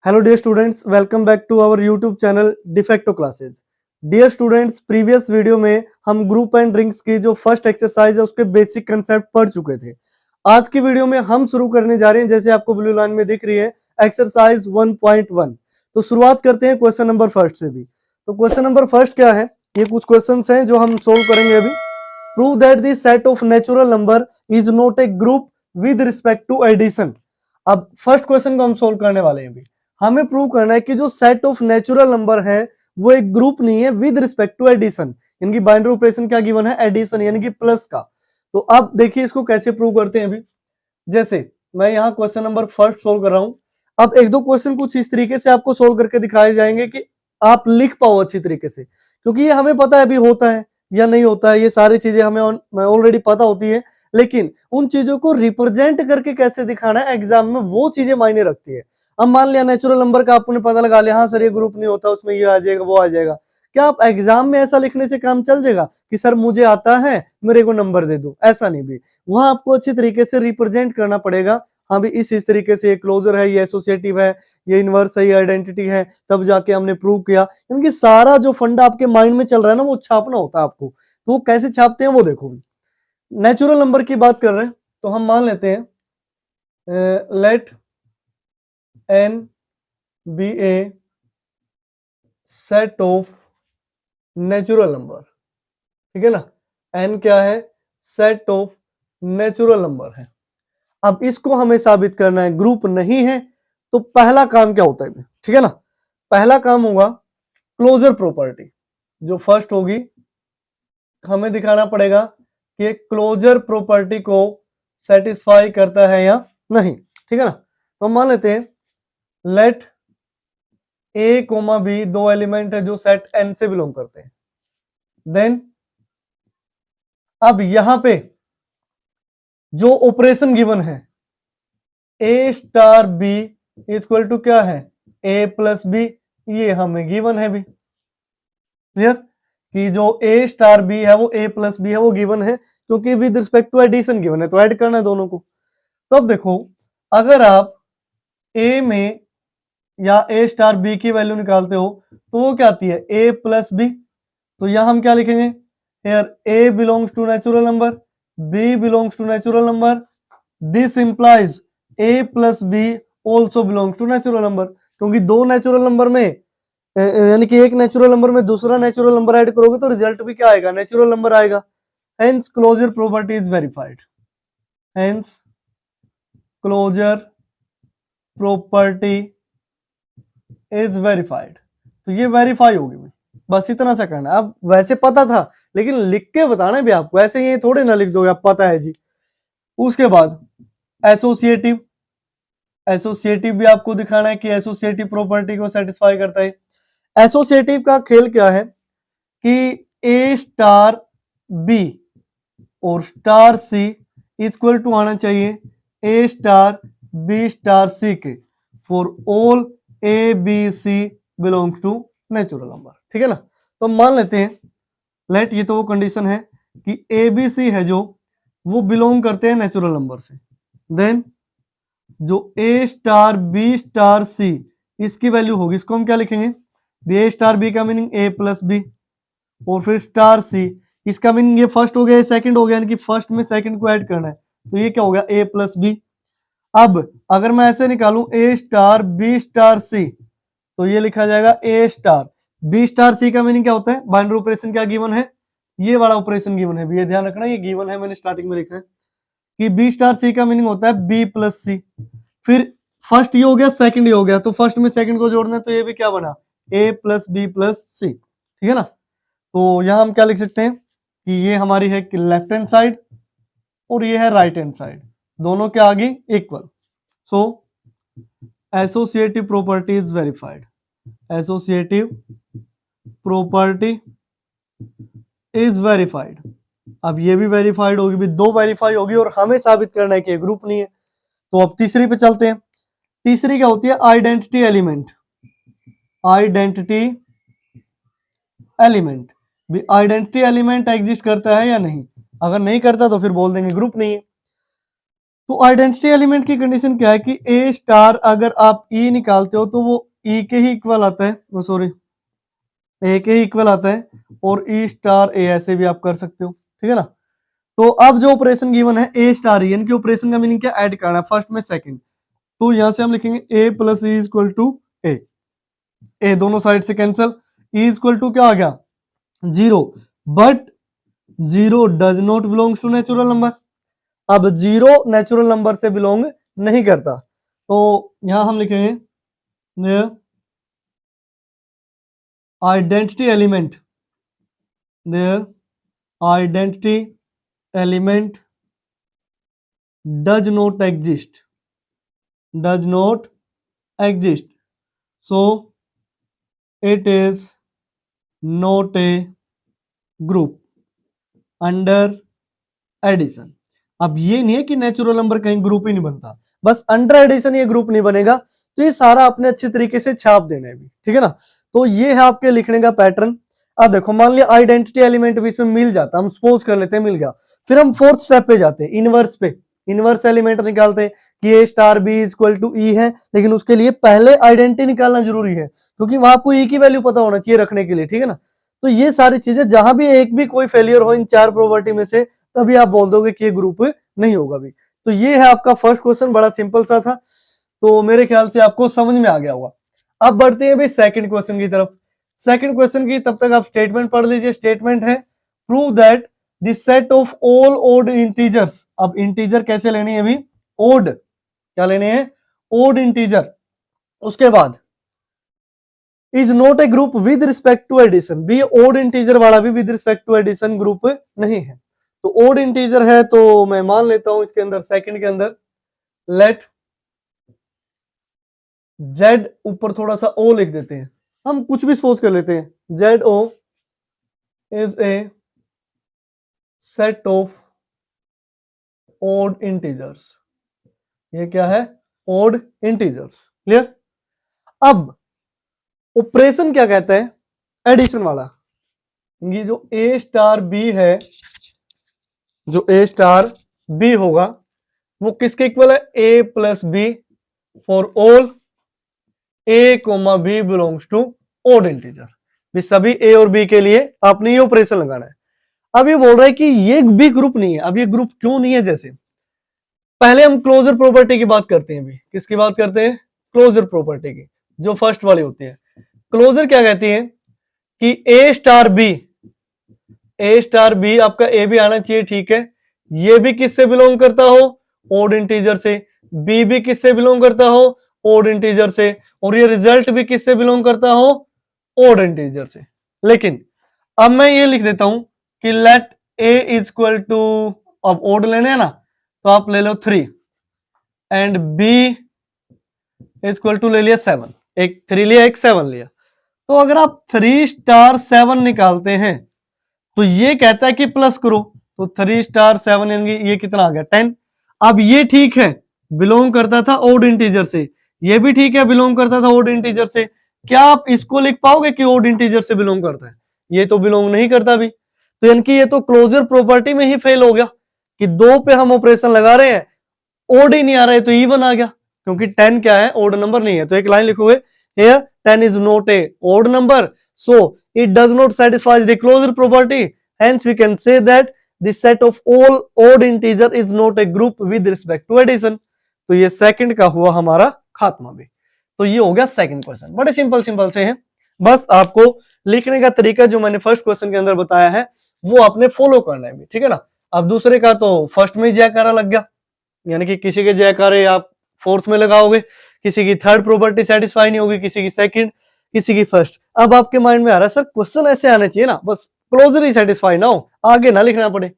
Hello dear students, welcome back to our YouTube channel de facto classes. Dear students, previous video में हम group and rings की जो first exercise है उसके basic concept पढ़ चुके थे। आज की वीडियो में हम शुरू करने जा रहे हैं, जैसे आपको ब्लू लाइन में दिख रही है, एक्सरसाइज 1.1। तो शुरुआत करते हैं क्वेश्चन नंबर फर्स्ट से भी। तो क्वेश्चन नंबर फर्स्ट क्या है, ये कुछ क्वेश्चन हैं जो हम सोल्व करेंगे अभी। Prove that the set of natural number is not a group with respect to addition. अब फर्स्ट क्वेश्चन को हम सोल्व करने वाले हैं। अभी हमें प्रूव करना है कि जो सेट ऑफ नेचुरल नंबर है वो एक ग्रुप नहीं है विद रिस्पेक्ट टू एडिशन। इनकी बाइनरी ऑपरेशन क्या गिवन है, एडिशन यानी कि प्लस का। तो अब देखिए इसको कैसे प्रूव करते हैं। अभी जैसे मैं यहाँ क्वेश्चन नंबर फर्स्ट सोल्व कर रहा हूं। अब एक दो क्वेश्चन कुछ इस तरीके से आपको सोल्व करके दिखाए जाएंगे कि आप लिख पाओ अच्छी तरीके से, क्योंकि ये हमें पता है अभी होता है या नहीं होता है, ये सारी चीजें हमें ऑलरेडी पता होती है, लेकिन उन चीजों को रिप्रेजेंट करके कैसे दिखाना है एग्जाम में, वो चीजें मायने रखती है। अब मान लिया नेचुरल नंबर का आपने पता लगा लिया, हाँ सर ये ग्रुप नहीं होता, उसमें ये आ जाएगा वो आ जाएगा। क्या आप एग्जाम में ऐसा लिखने से काम चल जाएगा कि सर मुझे आता है मेरे को नंबर दे दो? ऐसा नहीं भी, वहां आपको अच्छी तरीके से रिप्रेजेंट करना पड़ेगा। हाँ भी इस तरीके से, ये क्लोजर है, ये एसोसिएटिव है, ये इनवर्स है, ये आइडेंटिटी है, तब जाके हमने प्रूव किया। क्योंकि सारा जो फंडा आपके माइंड में चल रहा है ना, वो छापना होता है आपको। तो वो कैसे छापते हैं वो देखो। नेचुरल नंबर की बात कर रहे हैं तो हम मान लेते हैं let n be a set of natural number. ठीक है ना, n क्या है, सेट ऑफ नेचुरल नंबर है। अब इसको हमें साबित करना है ग्रुप नहीं है, तो पहला काम क्या होता है, ठीक है ना, पहला काम होगा क्लोजर प्रॉपर्टी। जो फर्स्ट होगी हमें दिखाना पड़ेगा कि क्लोजर प्रॉपर्टी को सेटिस्फाई करता है या नहीं। ठीक है ना, तो हम मान लेते हैं लेट ए कोमा बी दो एलिमेंट है जो सेट एन से बिलोंग करते हैं। देन अब यहां पे जो ऑपरेशन गिवन है ए स्टार बी इक्वल टू क्या है, ए प्लस बी, ये हमें गिवन है भी। क्लियर कि जो ए स्टार बी है वो ए प्लस बी है, वो गिवन है, क्योंकि with respect to addition given है, तो ऐड करना है दोनों को। तो अब देखो, अगर आप ए में या ए स्टार बी की वैल्यू निकालते हो तो वो क्या आती है, ए प्लस बी। तो यहां हम क्या लिखेंगे, here a belongs to natural number, b belongs to natural number, this implies a plus b also belongs to natural number. क्योंकि दो नेचुरल नंबर में यानी कि एक नेचुरल नंबर में दूसरा नेचुरल नंबर ऐड करोगे तो रिजल्ट भी क्या आएगा, नेचुरल नंबर आएगा। Hence closure property is verified, hence closure property is verified. तो ये वेरीफाई होगी, बस इतना सा करना है। अब वैसे पता था लेकिन लिख के बताना भी आपको, ऐसे ये थोड़े ना लिख दोगे आप पता है जी। उसके बाद एसोसिएटिव, एसोसिएटिव भी आपको दिखाना है कि एसोसिएटिव प्रॉपर्टी को सेटिस्फाई करता है। एसोसिएटिव का खेल क्या है कि ए स्टार बी और स्टार सी इक्वल टू आना चाहिए a star b star c के for all a b c belongs to natural number. ठीक है ना, तो मान लेते हैं लेट, ये तो वो कंडीशन है कि ए बी सी है जो वो बिलोंग करते हैं नेचुरल नंबर से। देन जो ए स्टार बी स्टार सी इसकी वैल्यू होगी, इसको हम क्या लिखेंगे, ए स्टार बी का मीनिंग ए प्लस बी, और फिर स्टार सी इसका मीनिंग ये फर्स्ट हो गया, सेकंड हो गया, यानी कि फर्स्ट में सेकंड को ऐड करना है, तो ये क्या हो गया, ए प्लस बी। अब अगर मैं ऐसे निकालूं ए स्टार बी स्टार सी, तो ये लिखा जाएगा ए स्टार बी स्टार सी का मीनिंग क्या होता है, बाइनरी ऑपरेशन क्या गिवन है, ये वाला ऑपरेशन गिवन है, ये ध्यान रखना, ये गिवन है, मैंने स्टार्टिंग में लिखा है कि बी स्टार सी का मीनिंग होता है बी प्लस सी। फिर फर्स्ट ये हो गया, सेकंड ये हो गया, तो फर्स्ट में सेकंड को जोड़ना है, तो ये भी क्या बना, ए प्लस बी प्लस सी। ठीक है ना, तो यहां हम क्या लिख सकते हैं कि ये हमारी है लेफ्ट हैंड साइड और ये है राइट हैंड साइड, दोनों के आगे equal. So associative property is verified, associative property is verified. अब ये भी वेरीफाइड होगी, भी दो वेरीफाई होगी, और हमें साबित करना है कि ये ग्रुप नहीं है। तो अब तीसरी पे चलते हैं। तीसरी क्या होती है, आइडेंटिटी एलिमेंट, आइडेंटिटी एलिमेंट भी, आइडेंटिटी एलिमेंट एग्जिस्ट करता है या नहीं, अगर नहीं करता तो फिर बोल देंगे ग्रुप नहीं है। तो आइडेंटिटी एलिमेंट की कंडीशन क्या है कि ए स्टार अगर आप ई निकालते हो तो वो ई के ही इक्वल आता है, वो सॉरी ए के ही इक्वल आता है, और ई स्टार ए ऐसे भी आप कर सकते हो, ठीक है ना। तो अब जो ऑपरेशन गिवन है ए स्टार ई, यानी कि ऑपरेशन का मीनिंग क्या, ऐड करना फर्स्ट में सेकंड। तो यहां से हम लिखेंगे ए प्लस ई इक्वल टू ए, ए दोनों साइड से कैंसिल, ई इक्वल टू क्या आ गया 0, but 0 does not belongs to natural number. अब 0 नेचुरल नंबर से बिलोंग नहीं करता, तो यहां हम लिखेंगे identity element, their identity element does not exist, so it is not a group under addition. अब ये नहीं है कि नेचुरल नंबर कहीं ग्रुप ही नहीं बनता, बस अंडर एडिशन ये ग्रुप नहीं बनेगा, तो ये सारा अपने अच्छे तरीके से छाप देना है भी, ठीक है ना। तो ये है आपके लिखने का पैटर्न। अब देखो मान लिया आइडेंटिटी एलिमेंट भी इसमें मिल जाता, हम सपोज कर लेते हैं मिल गया, फिर हम फोर्थ स्टेप पे जाते हैं, इनवर्स पे, इनवर्स एलिमेंट निकालते हैं कि a star b equal to ई है, लेकिन उसके लिए पहले आइडेंटिटी निकालना जरूरी है, क्योंकि वहां आपको ई की वैल्यू पता होना चाहिए रखने के लिए, ठीक है ना। तो ये सारी चीजें, जहां भी एक भी कोई फेलियर हो इन चार प्रॉपर्टी में से, तभी आप बोल दोगे कि ये ग्रुप नहीं होगा भी। तो ये है आपका फर्स्ट क्वेश्चन, बड़ा सिंपल सा था, तो मेरे ख्याल से आपको समझ में आ गया होगा। अब बढ़ते हैं भाई सेकंड क्वेश्चन की तरफ। सेकंड क्वेश्चन की तब तक आप स्टेटमेंट पढ़ लीजिए। स्टेटमेंट है prove that the set of all odd integers. अब इंटीजर कैसे लेनी है अभी, ओड, क्या लेने हैं, ओड इंटीजर। उसके बाद is not a group with respect to addition, भी ओड इंटीजर वाला भी with respect to addition group नहीं है। तो ओड इंटीजर है, तो मैं मान लेता हूं इसके अंदर, सेकंड के अंदर लेट जेड, ऊपर थोड़ा सा ओ लिख देते हैं, हम कुछ भी सोच कर लेते हैं, Z O is a set of odd integers. ये क्या है, ओड इंटीजर्स, क्लियर। अब ऑपरेशन क्या कहता है, एडिशन वाला। ये जो ए स्टार बी है, जो ए स्टार बी होगा वो किसके इक्वल है, a plus b for all a comma b belongs to odd integer. भी सभी ए और बी के लिए आपने ये ऑपरेशन लगाना है। अब ये बोल रहा है कि ये बी ग्रुप नहीं है। अब ये ग्रुप क्यों नहीं है, जैसे पहले हम क्लोजर प्रॉपर्टी की बात करते हैं, भी किसकी बात करते हैं, क्लोजर प्रॉपर्टी की, जो फर्स्ट वाली होती है। क्लोजर क्या कहती है कि ए स्टार बी आपका ए भी आना चाहिए, ठीक है, ये भी किससे बिलोंग करता हो, ओड इंटीजर से, बी भी किससे बिलोंग करता हो, ओड इंटीजर से, और ये रिजल्ट भी किससे बिलोंग करता हो, ओड इंटीजर से। लेकिन अब मैं ये लिख देता हूं कि let a is equal to, अब ओड लेने हैं ना, तो आप ले लो 3 and b is equal to ले लिया 7, एक 3 लिया एक 7 लिया। तो अगर आप 3 स्टार 7 निकालते हैं तो ये कहता है कि प्लस करो, तो 3 स्टार 7 यानी ये कितना आ गया 10। अब ये ठीक है बिलोंग करता था ओड इंटीजर से, ये भी ठीक है बिलोंग करता था ओड इंटीजर से। क्या आप इसको लिख पाओगे कि ओड इंटीजर से बिलोंग करता है, ये तो बिलोंग नहीं करता भी। तो यानी कि ये तो क्लोजर प्रॉपर्टी में ही फेल हो गया कि 2 पे हम ऑपरेशन लगा रहे हैं, ओड ही नहीं आ रहा है, तो इवन आ गया, क्योंकि 10 क्या है, ओड नंबर नहीं है। तो एक लाइन लिखोगे here 10 is not a odd number, so it does not satisfy the closure property, hence we can say that the set of all odd integer is not a group with respect to addition। तो ये second का हुआ हमारा खात्मा भी। तो ये हो गया सेकंड क्वेश्चन, बड़े सिंपल से हैं, बस आपको लिखने का तरीका जो मैंने फर्स्ट क्वेश्चन के अंदर बताया है वो आपने फॉलो करना है, ठीक है ना। अब दूसरे का तो फर्स्ट में जयकारा लग गया, यानी कि किसी के जयकारे आप फोर्थ में लगाओगे, किसी की थर्ड प्रॉपर्टी सेटिस्फाई नहीं होगी, किसी की सेकंड, किसी की फर्स्ट। अब आपके माइंड में आ रहा है सर क्वेश्चन ऐसे आने चाहिए ना, बस क्लोजर ही सेटिस्फाई ना हो, आगे ना लिखना पड़े।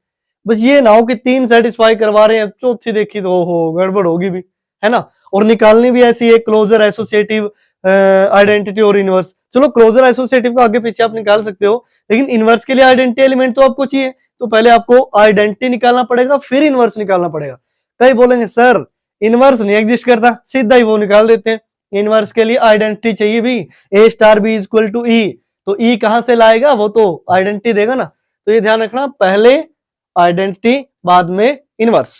बस ये ना हो कि 3 सेटिस्फाई करवा रहे हैं, चौथी देखी तो हो गड़बड़ होगी भी, है ना। और निकालनी भी ऐसी है क्लोजर एसोसिएटिव आइडेंटिटी और इनवर्स। चलो क्लोजर एसोसिएटिव को आगे पीछे आप निकाल सकते हो, लेकिन इनवर्स के लिए आइडेंटिटी एलिमेंट तो आपको चाहिए, तो पहले आपको आइडेंटिटी निकालना पड़ेगा, फिर इनवर्स निकालना पड़ेगा। कई बोलेंगे सर इनवर्स नहीं एग्जिस्ट करता, सीधा ही वो निकाल देते हैं। इनवर्स के लिए आइडेंटिटी चाहिए भी, ए स्टार बी इक्वल टू ई, तो ई कहां से लाएगा, वो तो आइडेंटिटी देगा ना। तो ये ध्यान रखना, पहले आइडेंटिटी बाद में इनवर्स।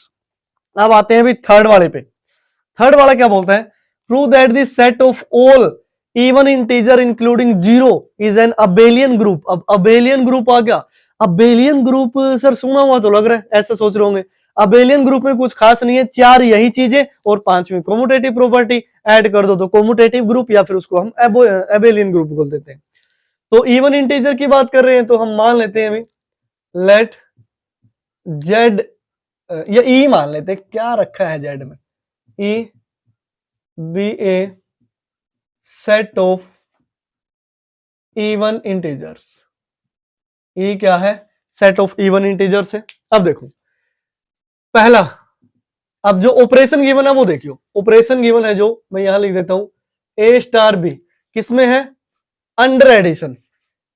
अब आते हैं अभी थर्ड वाले पे। थर्ड वाला क्या बोलता है, prove that the set of all even integer including zero is an abelian group. अब अबेलियन ग्रुप आ गया। अबेलियन ग्रुप सर सुना हुआ तो लग रहा है, ऐसा सोच रहे होंगे। अबेलियन ग्रुप में कुछ खास नहीं है, चार यही चीजें और पांचवी कोमुटेटिव प्रॉपर्टी ऐड कर दो तो कोमुटेटिव ग्रुप, या फिर उसको हम अबेलियन ग्रुप बोल देते हैं। तो इवन इंटीजर की बात कर रहे हैं तो हम मान लेते हैं अभी लेट जेड, या ई मान लेते हैं, क्या रखा है जेड में, E be a set of even integers. E क्या है, सेट ऑफ इवन इंटीजर्स है। अब देखो पहला, अब जो ऑपरेशन गिवन है वो देखियो, ऑपरेशन गिवन है जो मैं यहां लिख देता हूं, ए स्टार बी किसमें है, अंडर एडिशन।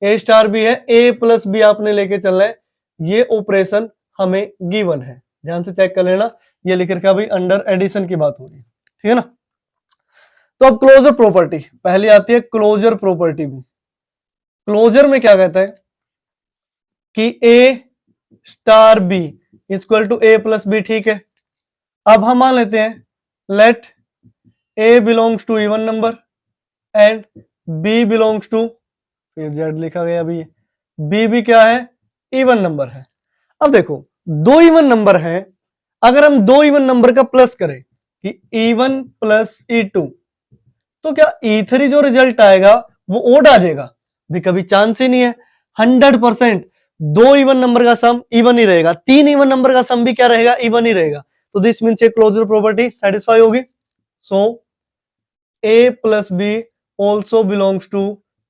ए स्टार बी है, ए प्लस बी आपने लेके चलना है, ये ऑपरेशन हमें गिवन है, ध्यान से चेक कर लेना, ये लिख रखा भाई अंडर एडिशन की बात हो रही है, ठीक है ना। तो अब क्लोजर प्रॉपर्टी पहले आती है, क्लोजर प्रॉपर्टी भी। क्लोजर में क्या कहता है कि a star b equal to a plus b, ठीक है। अब हम मान लेते हैं let a belongs to even number and b belongs to, फिर जेड लिखा गया अभी, बी भी क्या है, इवन नंबर है। अब देखो दो इवन नंबर हैं, अगर हम दो इवन नंबर का प्लस करें कि E1 प्लस E2, तो क्या E3 जो रिजल्ट आएगा वो ओड आ जाएगा, भी कभी चांस ही नहीं है। 100% दो इवन नंबर का सम इवन ही रहेगा, तीन इवन नंबर का सम भी क्या रहेगा, इवन ही रहेगा। तो दिस मीन्स ये क्लोजर प्रॉपर्टी सेटिस्फाई होगी। So a plus b also belongs to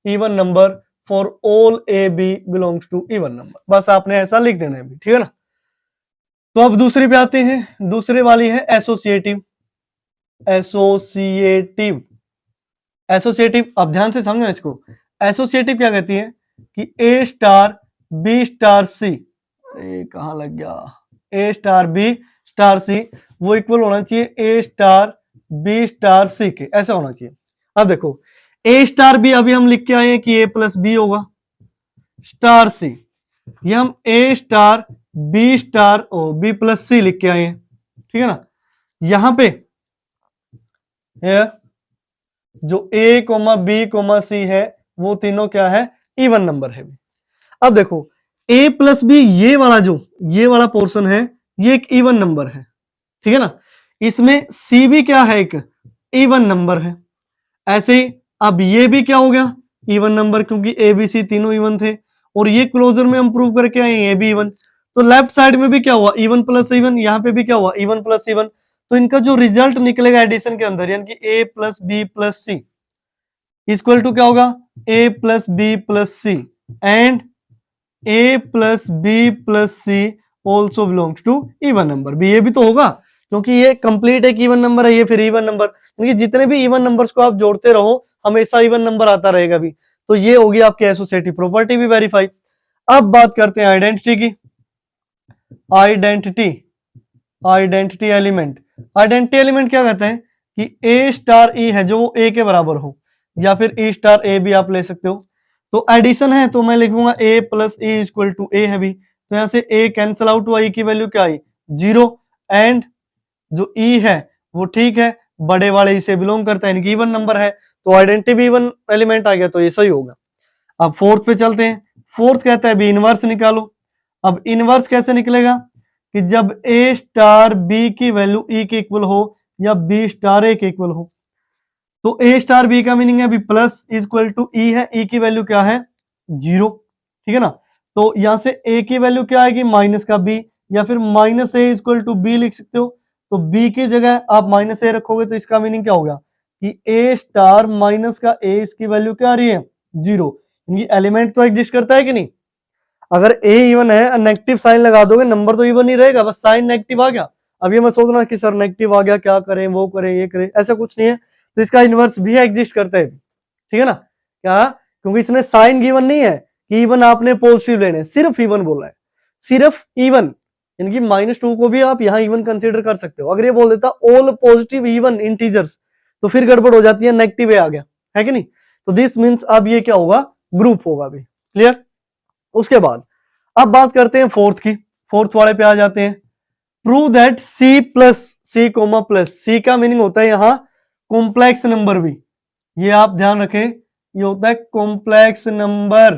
even number for all a b belongs to even number, बस आपने ऐसा लिख देना है, ठीक है ना। तो अब दूसरी पे आते हैं, दूसरे वाली है एसोसिएटिव। एसोसिएटिव, एसोसिएटिव अब ध्यान से समझना इसको। एसोसिएटिव क्या कहती है कि ए स्टार बी स्टार सी, कहां लग गया, ए स्टार बी स्टार सी वो इक्वल होना चाहिए a star b star c के, ऐसा होना चाहिए। अब देखो ए स्टार बी अभी हम लिख के आए हैं कि ए प्लस बी होगा, स्टार सी ये हम a star b star o b plus c लिख के आए हैं, ठीक है ना। यहां पे जो ए कोमा बी कोमा सी है वो तीनों क्या है, इवन नंबर है। अब देखो ए प्लस बी ये वाला जो ये वाला पोर्शन है ये एक इवन नंबर है, ठीक है ना। इसमें सी भी क्या है, एक इवन नंबर है। ऐसे ही अब ये भी क्या हो गया, इवन नंबर, क्योंकि ए बी सी तीनों इवन थे, और ये क्लोजर में हम प्रूव करके आए ए बी इवन। तो लेफ्ट साइड में भी क्या हुआ, इवन प्लस इवन, यहाँ पे भी क्या हुआ, इवन प्लस इवन। तो इनका जो रिजल्ट निकलेगा एडिशन के अंदर, यानी कि a plus b plus c equal to क्या होगा, a plus b plus c and a plus b plus c also belongs to even number भी, ये भी तो होगा क्योंकि ये कंप्लीट एक इवन नंबर है, ये फिर इवन नंबर, क्योंकि जितने भी इवन नंबर्स को आप जोड़ते रहो हमेशा इवन नंबर आता रहेगा भी। तो ये होगी आपकी एसोसिएटिव प्रॉपर्टी भी वेरीफाई। अब बात करते हैं आइडेंटिटी की। Identity, identity element, identity element क्या कहते हैं कि ए स्टार ई है जो ए के बराबर हो, या फिर ए स्टार ए भी आप ले सकते हो। तो एडिशन है तो मैं लिखूंगा ए प्लस ए इक्वल टू ए है भी, तो यहां से ए कैंसिल आउट हुआ, ई की वैल्यू क्या आई 0, एंड जो ई है वो ठीक है बड़े वाले इसे बिलोंग करता है, इनकी इवन नंबर है, तो आइडेंटिटी भी इवन एलिमेंट आ गया, तो ये सही होगा। अब फोर्थ पे चलते हैं। फोर्थ कहता है बी इनवर्स निकालो। अब इनवर्स कैसे निकलेगा कि जब ए स्टार बी की वैल्यू ई के इक्वल हो या बी स्टार ए के इक्वल हो। तो ए स्टार बी का मीनिंग है अभी प्लस इक्वल टू ई है, ई की वैल्यू क्या है 0, ठीक है ना। तो यहां से ए की वैल्यू क्या आएगी माइनस का बी, या फिर minus a equal to b लिख सकते हो। तो बी की जगह आप माइनस ए रखोगे तो इसका मीनिंग क्या होगा कि ए स्टार माइनस का ए, इसकी वैल्यू क्या आ रही है 0। इनकी एलिमेंट तो एग्जिस्ट करता है कि नहीं। अगर ए इवन है नेगेटिव साइन लगा दोगे नंबर तो इवन ही रहेगा, बस साइन नेगेटिव आ गया। अब ये मैं सोच रहा कि सर नेगेटिव आ गया क्या करें, वो करें ये करें, ऐसा कुछ नहीं है। तो इसका इनवर्स भी एग्जिस्ट करता है, ठीक है ना। क्या, क्योंकि इसने साइन गिवन नहीं है कि इवन आपने पॉजिटिव लेने, सिर्फ इवन बोला है, सिर्फ इवन। इनकी -2 को भी आप यहाँ इवन कंसीडर कर सकते हो। अगर ये बोल देता ऑल पॉजिटिव इवन इंटीजर्स तो फिर गड़बड़ हो जाती है, नेगेटिव ए आ गया है कि नहीं। तो दिस मीन्स अब ये क्या होगा, ग्रुप होगा भी, क्लियर। उसके बाद अब बात करते हैं फोर्थ की। फोर्थ वाले पे आ जाते हैं। Prove that c plus c comma plus, c का मीनिंग होता है यहां कॉम्प्लेक्स नंबर भी, ये आप ध्यान रखें, ये होता है कॉम्प्लेक्स नंबर।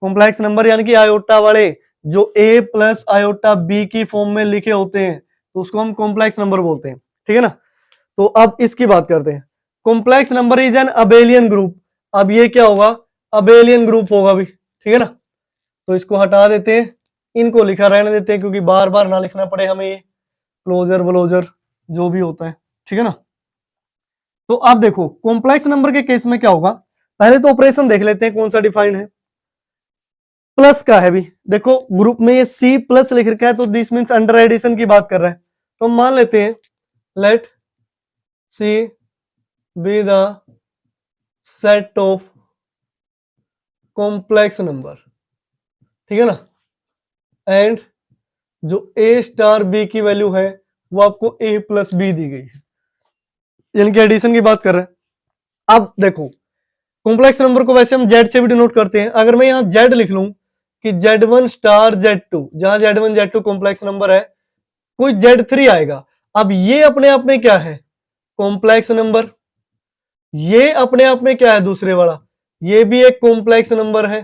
कॉम्प्लेक्स नंबर यानी कि आयोटा वाले जो a प्लस आयोटा b की फॉर्म में लिखे होते हैं तो उसको हम कॉम्प्लेक्स नंबर बोलते हैं, ठीक है ना। तो अब इसकी बात करते हैं, complex number is an abelian group. अब ये क्या होगा, अबेलियन ग्रुप होगा भी, ठीक है ना। तो इसको हटा देते हैं, इनको लिखा रहने देते हैं क्योंकि बार बार ना लिखना पड़े हमें ये क्लोजर ब्लोजर जो भी होता है, ठीक है ना। तो अब देखो कॉम्प्लेक्स नंबर के केस में क्या होगा, पहले तो ऑपरेशन देख लेते हैं कौन सा डिफाइंड है। प्लस का है भी, देखो ग्रुप में ये सी प्लस लिख रखा है तो दिस मीन्स अंडर एडिशन की बात कर रहा है। तो मान लेते हैं let C be the set of complex number, ठीक है ना। एंड जो ए स्टार बी की वैल्यू है वो आपको ए प्लस बी दी गई है, यानी कि एडिशन की बात कर रहे हैं। अब देखो कॉम्प्लेक्स नंबर को वैसे हम जेड से भी डिनोट करते हैं, अगर मैं यहां जेड लिख लूं कि Z1 स्टार Z2, जहां Z1 Z2 कॉम्प्लेक्स नंबर है, कोई Z3 आएगा। अब ये अपने आप में क्या है, कॉम्प्लेक्स नंबर। ये अपने आप में क्या है, दूसरे वाला, ये भी एक कॉम्प्लेक्स नंबर है।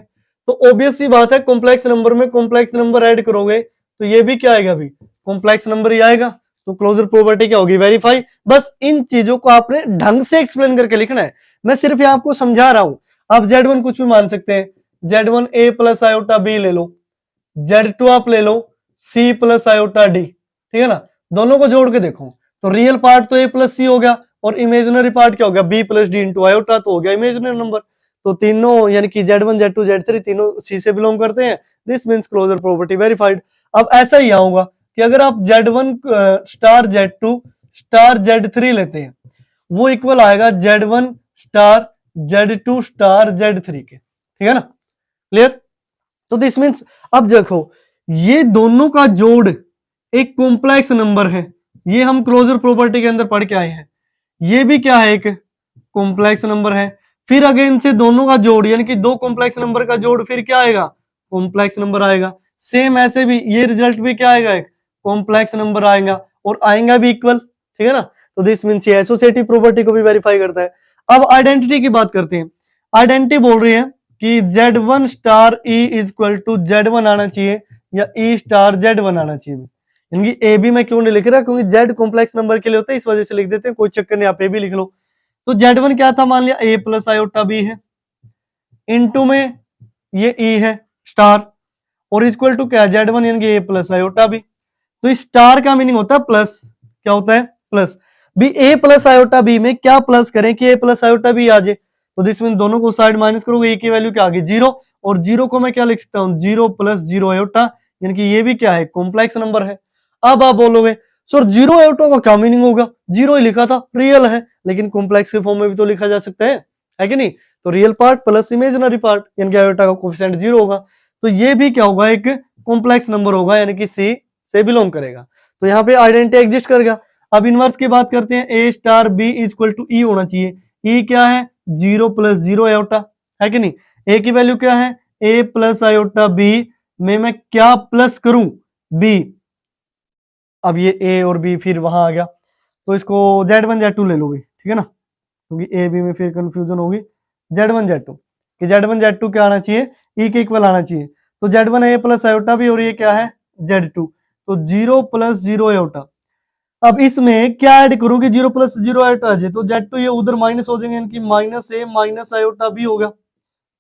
तो ऑब्वियस सी बात है कॉम्प्लेक्स नंबर में कॉम्प्लेक्स नंबर ऐड करोगे तो ये भी क्या आएगा, भी कॉम्प्लेक्स नंबर ही आएगा। तो क्लोजर प्रॉपर्टी क्या होगी, वेरीफाई। बस इन चीजों को आपने ढंग से एक्सप्लेन करके लिखना है, मैं सिर्फ यहां आपको समझा रहा हूं। आप Z1 कुछ भी मान सकते हैं, Z1 A plus iota B ले लो, Z2 आप ले लो C प्लस आयोटा D, ठीक है ना। दोनों को जोड़ के देखो तो रियल पार्ट तो A प्लस C हो गया और इमेजिनरी पार्ट क्या हो गया, B plus D into iota, तो हो गया इमेजिनरी नंबर। तो तीनों यानी कि Z1 Z2 Z3 तीनों C से बिलोंग करते हैं, this means closure property verified. अब ऐसा ही होगा कि अगर आप Z1 star Z2 star Z3 लेते हैं, वो इक्वल आएगा Z1 star Z2 star Z3 के, ठीक है ना, क्लियर। तो दिस मीन्स अब देखो ये दोनों का जोड़ एक कॉम्प्लेक्स नंबर है, ये हम क्लोजर प्रॉपर्टी के अंदर पढ़ के आए हैं। ये भी क्या है, एक कॉम्प्लेक्स नंबर है। फिर अगेन से दोनों का जोड़ यानी कि दो कॉम्प्लेक्स नंबर का जोड़ फिर क्या आएगा, कॉम्प्लेक्स नंबर आएगा। सेम ऐसे भी ये रिजल्ट भी क्या आएगा, एक कॉम्प्लेक्स नंबर आएगा और आएगा भी इक्वल, ठीक है ना। तो दिस मीन्स ये एसोसिएटिव प्रॉपर्टी को भी वेरीफाई करता है। अब आइडेंटिटी की बात करते हैं। आइडेंटिटी बोल रही है कि Z1 star E is equal to Z1 आना चाहिए या E स्टार Z1 आना चाहिए। यानी कि ए बी में क्यों नहीं लिख रहा, क्योंकि Z कॉम्प्लेक्स नंबर के लिए होता है, इस वजह से लिख देते हैं, कोई चक्कर नहीं, आप ए भी लिख लो। तो Z1 क्या था, मान लिया A प्लस आयोटा B है, इनटू में ये E है स्टार, और इक्वल टू क्या, Z1 यानी कि A प्लस आयोटा B। तो इस स्टार का मीनिंग होता है प्लस, क्या होता है, प्लस। भी A प्लस आयोटा B में क्या प्लस करें कि A प्लस आयोटा B आ जाए, तो दिस मीन दोनों को साइड माइनस करोगे, A की वैल्यू क्या आ गई, 0, और 0 को मैं क्या लिख सकता हूं, 0 प्लस 0 आयोटा, यानी कि ये भी क्या है, कॉम्प्लेक्स नंबर है। अब आप बोलोगे सर 0 आयोटा का क्या मीनिंग होगा, 0 ही लिखा था, रियल है, लेकिन कॉम्प्लेक्स के फॉर्म में भी तो लिखा जा सकता है कि नहीं। तो real part plus imaginary part, यानी कि आयोटा का कोएफिशिएंट 0 होगा, तो ये भी क्या होगा, एक कॉम्प्लेक्स नंबर होगा, यानी कि सी से बिलोंग करेगा। तो यहाँ पे आइडेंटिटी एग्जिस्ट कर गया। अब इनवर्स की बात करते हैं, a star b is equal to e होना चाहिए। ई क्या है, 0 प्लस 0 आयोटा, है कि नहीं। ए की वैल्यू क्या है, ए प्लस आयोटा बी में मैं क्या प्लस करूं, बी। अब ये ए और बी फिर वहां आ गया, तो इसको Z1 Z2 ले लोगे, ठीक है ना, क्योंकि ए बी में फिर कंफ्यूजन होगी। Z1 Z2 कि Z1 Z2 क्या आना चाहिए, ई के इक्वल आना चाहिए। तो Z1 ए प्लस आयोटा बी और ये क्या है Z2, तो 0 प्लस 0 आयोटा। अब इसमें क्या ऐड करोगे, 0 प्लस 0 आयोटा है, तो Z2 ये उधर माइनस हो जाएंगे, यानी कि माइनस ए माइनस आयोटा बी होगा।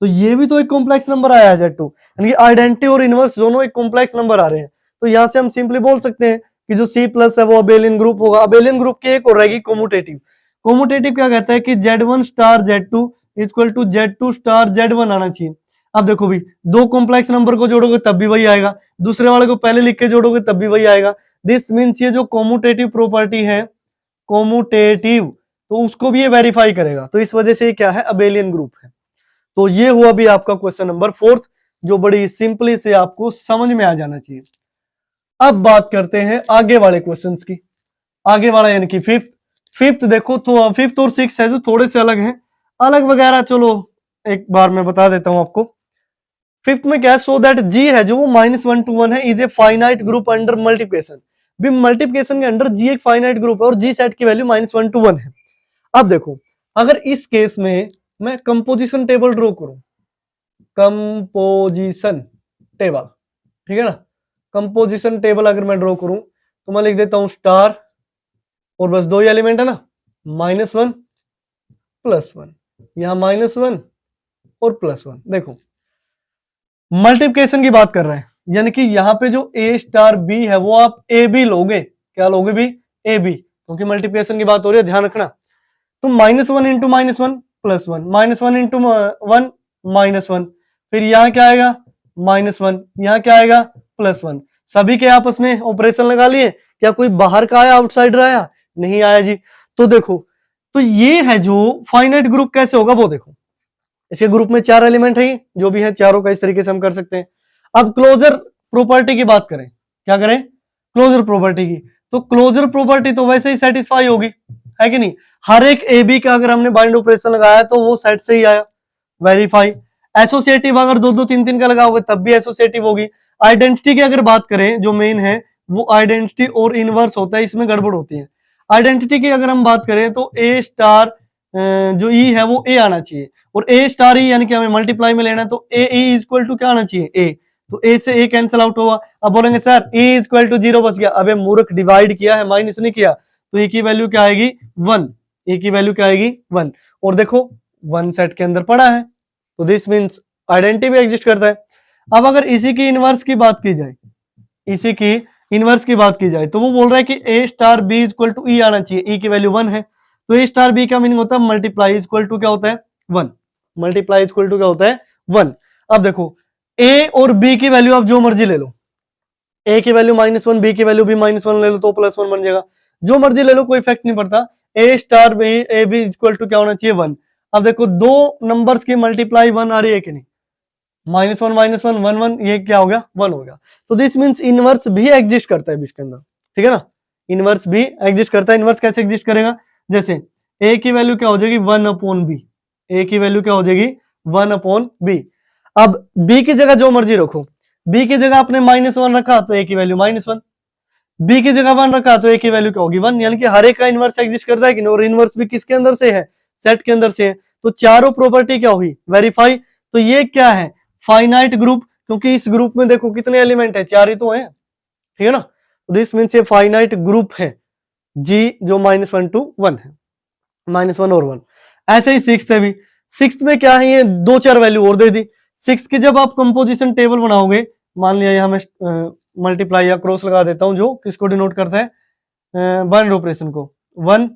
तो ये भी तो एक कॉम्प्लेक्स नंबर आया है Z2, यानी कि आइडेंटिटी और इनवर्स दोनों एक कॉम्प्लेक्स नंबर आ रहे हैं। तो यहां से हम सिंपली बोल सकते हैं कि जो C प्लस है वो अबेलियन ग्रुप होगा। अबेलियन ग्रुप की एक और रहेगी कोमुटेटिव। कोमुटेटिव क्या कहता है कि Z1 star Z2 equal to Z2 star Z1 आना चाहिए। अब देखो भी दो कॉम्प्लेक्स नंबर को जोड़ोगे तब भी वही आएगा, दूसरे वाले को पहले लिख के जोड़ोगे तब भी वही आएगा। दिस मीन्स ये जो कोमुटेटिव प्रॉपर्टी है, कोमुटेटिव, तो उसको भी ये वेरीफाई करेगा। तो इस वजह से ये क्या है, अबेलियन ग्रुप है। तो ये हुआ भी आपका क्वेश्चन नंबर 4, जो बड़ी सिंपली से आपको समझ में आ जाना चाहिए। अब बात करते हैं आगे वाले क्वेश्चंस की। आगे वाला यानी कि फिफ्थ देखो, तो फिफ्थ और सिक्स है जो थोड़े से अलग हैं, अलग वगैरह चलो एक बार मैं बता देता हूं आपको। फिफ्थ में क्या है, सो दैट जी है जो वो -1 to 1 है, is a finite group under multiplication. भी मल्टीप्लिकेशन के अंडर जी एक फाइनाइट ग्रुप है और जी सेट की वैल्यू -1 to 1 है। अब देखो अगर इस केस में मैं कंपोजिशन टेबल ड्रॉ करूं, कंपोजिशन टेबल, ठीक है ना, कंपोजिशन टेबल अगर मैं ड्रॉ करूं तो मैं लिख देता हूं स्टार और बस दो ही एलिमेंट है ना, -1 +1, यहां -1 और +1। देखो मल्टीप्लिकेशन की बात कर रहे हैं, यानी कि यहाँ पे जो A स्टार B है वो आप ए बी लोगे, क्या लोगे भी, ए बी, क्योंकि मल्टीप्लिकेशन की बात हो रही है, ध्यान रखना। तो -1 इंटू -1 +1, -1 इंटू 1 -1, फिर यहाँ क्या आएगा -1, यहाँ क्या आएगा +1। सभी के आपस में ऑपरेशन लगा लिए, क्या कोई बाहर का आया, आउटसाइडर आया, नहीं आया जी। तो देखो तो ये है जो फाइनाइट ग्रुप कैसे होगा वो देखो, इसके ग्रुप में 4 एलिमेंट है, जो भी है चारों का इस तरीके से हम कर सकते हैं। अब क्लोजर प्रॉपर्टी की बात करें, क्या करें, क्लोजर प्रॉपर्टी की, तो क्लोजर प्रॉपर्टी तो वैसे ही सेटिस्फाई होगी, है कि नहीं, हर एक ए बी का अगर हमने बाइंड ऑपरेशन लगाया तो वो सेट से ही आया, वेरीफाई। एसोसिएटिव अगर 2-2-3-3 का लगाओगे तब भी एसोसिएटिव होगी। आइडेंटिटी की अगर बात करें जो मेन है वो आइडेंटिटी और इनवर्स होता है, इसमें गड़बड़ होती है। आइडेंटिटी की अगर हम बात करें तो ए स्टार जो ई है वो ए आना चाहिए, और ए स्टार ई यानी कि हमें मल्टीप्लाई में लेना है, तो ए ई इक्वल टू क्या आना चाहिए, ए, तो ए से ए कैंसिल आउट हुआ। अब बोलेंगे सर ए इक्वल टू 0 बच गया, अबे मूर्ख डिवाइड किया है, माइनस नहीं किया, तो ए की वैल्यू क्या आएगी 1, ए की वैल्यू क्या आएगी 1, और देखो 1 सेट के अंदर पड़ा है, तो दिस मीन्स आइडेंटिटी भी एग्जिस्ट करता है। अब अगर इसी की इनवर्स की बात की जाए, इसी की इनवर्स की बात की जाए, तो वो बोल रहा है कि a star b equal to ई आना चाहिए, ई की वैल्यू 1 है, तो ए स्टार बी का मीनिंग होता है मल्टीप्लाई इक्वल टू क्या होता है 1, मल्टीप्लाई इक्वल टू क्या होता है 1। अब देखो ए और बी की वैल्यू आप जो मर्जी ले लो, ए की वैल्यू -1, बी की वैल्यू भी -1 ले लो तो +1 बन जाएगा, जो मर्जी ले लो कोई इफेक्ट नहीं पड़ता। A star b a b equal to क्या होना चाहिए 1। अब देखो दो नंबर्स की मल्टीप्लाई 1 आ रही है कि नहीं, -1 -1 1 1, ये क्या हो गया 1 हो गया, तो दिस मीन्स इनवर्स भी एग्जिस्ट करता है इसके अंदर, ठीक है ना, इनवर्स भी एग्जिस्ट करता है। इनवर्स कैसे एग्जिस्ट करेगा, जैसे ए की वैल्यू क्या हो जाएगी 1/b, ए की वैल्यू क्या हो जाएगी 1/b। अब बी की जगह जो मर्जी रखो, बी की जगह आपने -1 रखा तो ए की वैल्यू -1, बी की जगह 1 रखा तो ए की वैल्यू क्या होगी 1, यानी कि हर एक का इनवर्स एग्जिस्ट करता है कि नहीं, और इनवर्स भी किसके अंदर से है, सेट के अंदर से है, तो चारों प्रॉपर्टी क्या हुई वेरीफाई। तो ये क्या है फाइनाइट ग्रुप, क्योंकि इस ग्रुप में देखो कितने एलिमेंट है, 4 ही तो है, ठीक है ना, तो दिस मीन्स ये फाइनाइट ग्रुप है जी, जो -1 to 1 है, -1 और 1। ऐसे ही सिक्स्थ है भी, सिक्स्थ में क्या है, ये 2-4 वैल्यू और दे दी। सिक्स्थ की जब आप कंपोजिशन टेबल बनाओगे, मान लिया यहाँ मैं मल्टीप्लाई या क्रॉस लगा देता हूँ, जो किसको डिनोट करता है बाइंड ऑपरेशन को, 1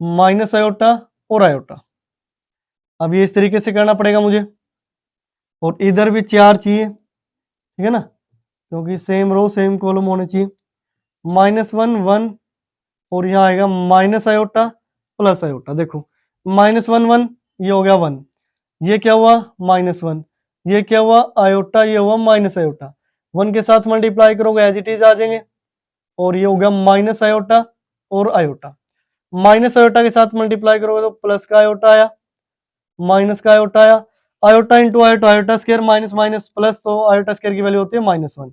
माइनस आयोटा और आयोटा। अब ये इस तरीके से करना पड़ेगा मुझे, और इधर भी 4 चाहिए, ठीक है ना, क्योंकि सेम रो सेम कॉलम होने चाहिए। -1 1 और यहाँ आएगा माइनस आयोटा प्लस आयोटा, देखो -1 1 ये हो गया 1, ये क्या हुआ -1, ये क्या हुआ आयोटा, ये हुआ माइनस आयोटा, 1 के साथ मल्टीप्लाई करोगे एज इट इज आ जाएंगे, और ये हो गया माइनस आयोटा और आयोटा, माइनस आयोटा के साथ मल्टीप्लाई करोगे तो प्लस का आयोटा आया, माइनस का आयोटा आया, iota into iota, iota square minus minus plus, तो आयोटा स्क्वायर की वैल्यू होती है -1,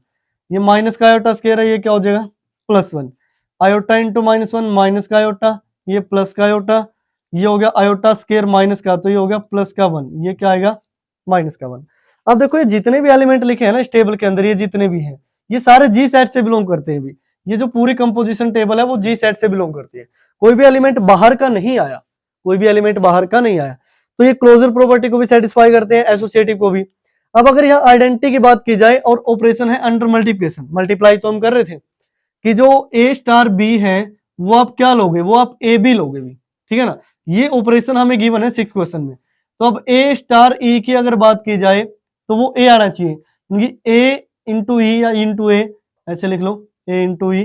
ये माइनस का आयोटा स्क्वायर है, ये क्या हो जाएगा +1, आयोटा इंटू -1 माइनस का आयोटा, ये प्लस का आयोटा, ये हो गया आयोटा स्क्वायर माइनस का, तो ये हो गया प्लस का 1, ये क्या आएगा माइनस का 1। अब देखो ये जितने भी एलिमेंट लिखे हैं ना इस टेबल के अंदर, ये जितने भी हैं ये सारे जी सेट से बिलोंग करते हैं भी, ये जो पूरी कंपोजिशन टेबल है वो जी सेट से बिलोंग करती है, कोई भी एलिमेंट बाहर का नहीं आया, कोई भी एलिमेंट बाहर का नहीं आया, तो ये क्लोजर प्रॉपर्टी को भी सेटिस्फाई करते हैं, एसोसिएटिव को भी। अब अगर यहाँ आइडेंटिटी की बात की जाए और ऑपरेशन है अंडर मल्टीप्लिकेशन, मल्टीप्लाई तो हम कर रहे थे कि जो ए स्टार बी है वो आप क्या लोगे, वो आप ए बी लोगे भी, ठीक है ना, ये ऑपरेशन हमें गिवन है 6 क्वेश्चन में। तो अब ए स्टार ई की अगर बात की जाए तो वो ए आना चाहिए, क्योंकि ए इंटू ई या इंटू ए ऐसे लिख लो, ए इंटू ई,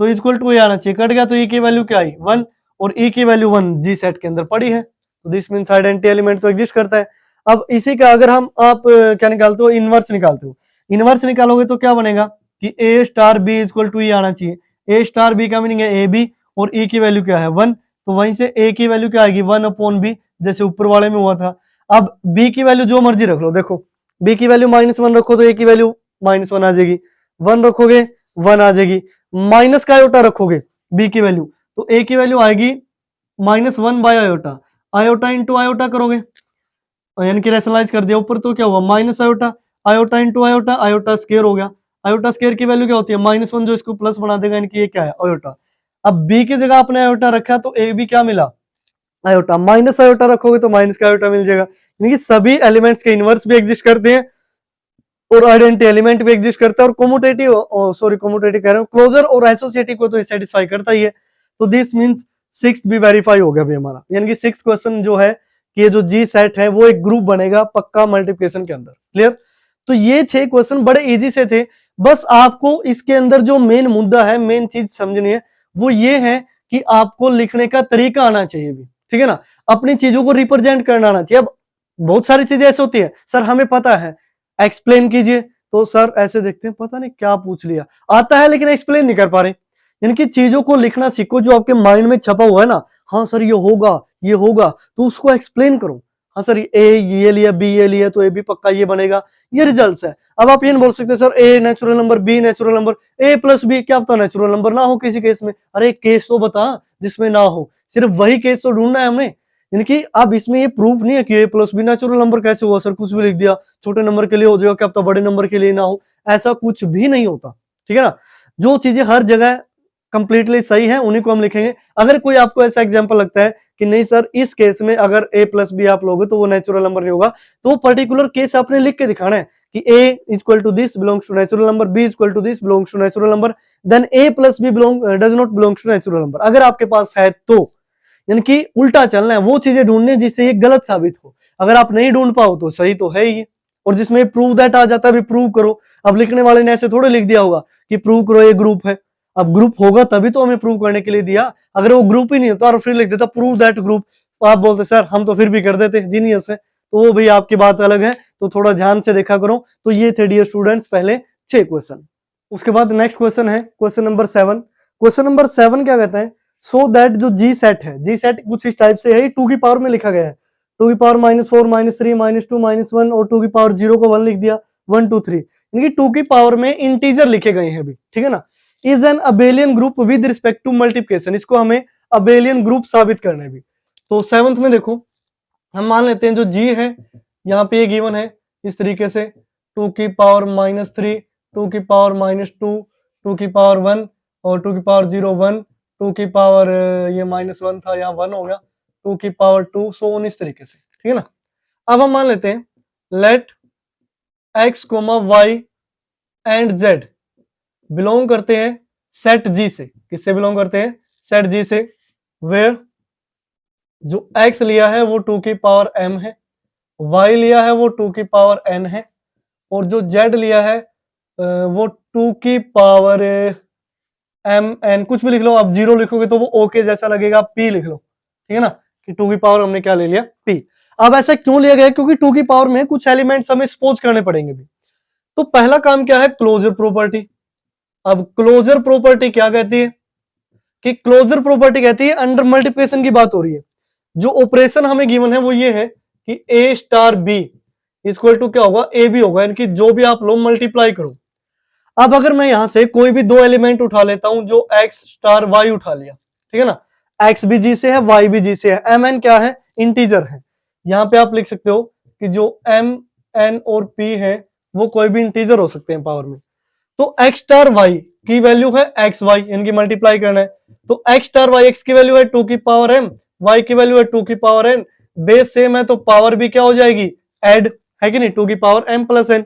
तो इक्वल टू ए आना चाहिए, कट गया तो ई की वैल्यू क्या आई 1, और ई की वैल्यू 1 जी सेट के अंदर पड़ी है, तो दिस मीन्स आइडेंटिटी एलिमेंट तो एग्जिस्ट करता है। अब इसी का अगर हम आप क्या निकालते हो, इनवर्स निकालते हो, इनवर्स निकालोगे तो क्या बनेगा कि a star b equal to ई आना चाहिए, ए स्टार बी का मीनिंग है ए बी, और ई की वैल्यू क्या है 1, तो वहीं से ए की वैल्यू क्या आएगी 1/b, जैसे ऊपर वाले में हुआ था। अब बी की वैल्यू जो मर्जी रख लो, देखो बी की वैल्यू -1 रखो तो ए की वैल्यू -1 आ जाएगी, 1 रखोगे 1 आ जाएगी, माइनस का आयोटा रखोगे बी की वैल्यू, तो ए की वैल्यू आएगी -1 by iota, iota into iota करोगे, यानी कि रेशनलाइज कर दिया ऊपर, तो क्या हुआ minus iota, iota into iota, iota square हो गया, आयोटा स्केयर की वैल्यू क्या होती है -1, जो इसको प्लस बना देगा, यानी कि ये क्या है आयोटा। अब बी की जगह आपने आयोटा रखा तो ए भी क्या मिला आयोटा, माइनस आयोटा रखोगे तो माइनस का आयोटा मिल जाएगा, यानी कि सभी एलिमेंट्स के इनवर्स भी एग्जिस्ट करते हैं और आइडेंटिटी एलिमेंट भी एग्जिस्ट करता है, और कोमुटेटिव कोमुटेटिव कह रहा हूं, क्लोजर और एसोसिएटिव को तो सेटिस्फाई करता ही है। तो दिस मींस 6 भी वेरीफाई हो गया भी हमारा, यानी कि 6 क्वेश्चन जो है कि ये जो जी सेट है वो एक ग्रुप बनेगा पक्का मल्टीप्लिकेशन के अंदर। क्लियर? तो ये 6 क्वेश्चन बड़े इजी से थे, बस आपको इसके अंदर जो मेन मुद्दा है, मेन चीज समझनी है, वो ये है कि आपको लिखने का तरीका आना चाहिए भी, ठीक है ना, अपनी चीजों को रिप्रेजेंट करना आना चाहिए। अब बहुत सारी चीजें ऐसी होती है, सर हमें पता है एक्सप्लेन कीजिए, तो सर ऐसे देखते हैं पता नहीं क्या पूछ लिया, आता है लेकिन एक्सप्लेन नहीं कर पा रहे। यानी कि चीजों को लिखना सीखो जो आपके माइंड में छपा हुआ है ना, हाँ सर ये होगा तो उसको एक्सप्लेन करो, हाँ सर ए ये लिया, बी ये लिया, तो ए भी पक्का ये बनेगा, ये रिजल्ट्स है। अब आप ये नहीं बोल सकते sir a natural number, b natural number, a plus b, क्या पता नेचुरल नंबर ना हो किसी केस में, अरे केस तो बता जिसमें ना हो, सिर्फ वही केस तो ढूंढना है हमें। यानी कि अब इसमें ये प्रूफ नहीं है कि a plus B natural number कैसे हुआ, सर कुछ भी लिख दिया, छोटे नंबर के लिए हो जाएगा, क्या पता बड़े नंबर के लिए ना हो, ऐसा कुछ भी नहीं होता, ठीक है ना। जो चीजें हर जगह कंप्लीटली सही है उन्हीं को हम लिखेंगे। अगर कोई आपको ऐसा एग्जांपल लगता है कि नहीं सर इस केस में अगर a प्लस बी आप लोगे तो वो नेचुरल नंबर नहीं होगा, तो वो पर्टिकुलर केस आपने लिख के दिखाना है कि a equal to this belongs to natural number, b equal to this belongs to natural number, then a plus b does not belongs to natural number. अगर आपके पास है तो यानी कि उल्टा चलना है, वो चीजें ढूंढने जिससे ये गलत साबित हो। अगर आप नहीं ढूंढ पाओ तो सही तो है ही, और जिसमें प्रूव दैट आ जाता है भी प्रूव करो। अब लिखने वाले ने ऐसे थोड़े लिख दिया होगा कि प्रूव करो ये ग्रुप है, अब ग्रुप होगा तभी तो हमें प्रूव करने के लिए दिया, अगर वो ग्रुप ही नहीं होता और फिर लिख देता प्रूव दैट ग्रुप, तो आप बोलते सर हम तो फिर भी कर देते, जीनियस है। तो वो भाई आपकी बात अलग है, तो थोड़ा ध्यान से देखा करो। तो ये थे डियर स्टूडेंट्स पहले 6 क्वेश्चन। उसके बाद नेक्स्ट क्वेश्चन है क्वेश्चन नंबर 7। क्वेश्चन नंबर 7 क्या कहता है, सो दैट जो जी सेट है, जी सेट कुछ इस टाइप से है, 2 की पावर में लिखा गया है, 2 की पावर -4 -3 -2 -1 और 2 की पावर 0 को 1 लिख दिया, 1 2 3, यानी कि 2 की पावर में इंटीजर लिखे गए हैं अभी, ठीक है ना। Is an abelian group with respect to multiplication, इसको हमें अबेलियन ग्रुप साबित करना है भी। तो 7th में देखो हम मान लेते हैं जो जी है यहाँ पे ये गिवन है इस तरीके से, 2 की पावर -3, 2 की पावर -2, 2 की पावर 1 और 2 की पावर 0 1, 2 की पावर ये -1 था यहाँ 1 हो गया, 2 की पावर 2, सो ऑन इस तरीके से, ठीक है ना। अब हम मान लेते हैं let x, y and z belong करते हैं सेट जी से, किससे बिलोंग करते हैं सेट जी से, वेयर जो x लिया है वो 2 की पावर m है, y लिया है वो 2 की पावर n है, और जो z लिया है वो 2 की पावर m n, कुछ भी लिख लो, आप 0 लिखोगे तो वो o के जैसा लगेगा, p लिख लो, ठीक है ना, कि 2 की पावर हमने क्या ले लिया p। अब ऐसा क्यों लिया गया, क्योंकि 2 की पावर में कुछ एलिमेंट्स हमें सपोज करने पड़ेंगे भी। तो पहला काम क्या है क्लोजर प्रॉपर्टी। अब क्लोजर प्रॉपर्टी क्या कहती है कि क्लोजर प्रॉपर्टी कहती है अंडर मल्टीप्लिकेशन की बात हो रही है, जो ऑपरेशन हमें गिवन है वो ये है कि a star b equal to क्या होगा a b होगा, यानी कि जो भी आप लो मल्टीप्लाई करो। अब अगर मैं यहां से कोई भी दो एलिमेंट उठा लेता हूं, जो x स्टार y उठा लिया, ठीक है ना, x भी g से है y भी g से है, mn क्या है इंटीजर है, यहां पे आप लिख सकते हो कि जो m n और p है वो कोई भी इंटीजर हो सकते हैं पावर में। तो x स्टार y की वैल्यू है एक्स वाई, इनकी मल्टीप्लाई करना है, तो x स्टार y x की वैल्यू है 2 की पावर m, y की वैल्यू है 2 की पावर n, बेस सेम है तो पावर भी क्या हो जाएगी ऐड, है कि नहीं, 2 की पावर m प्लस n।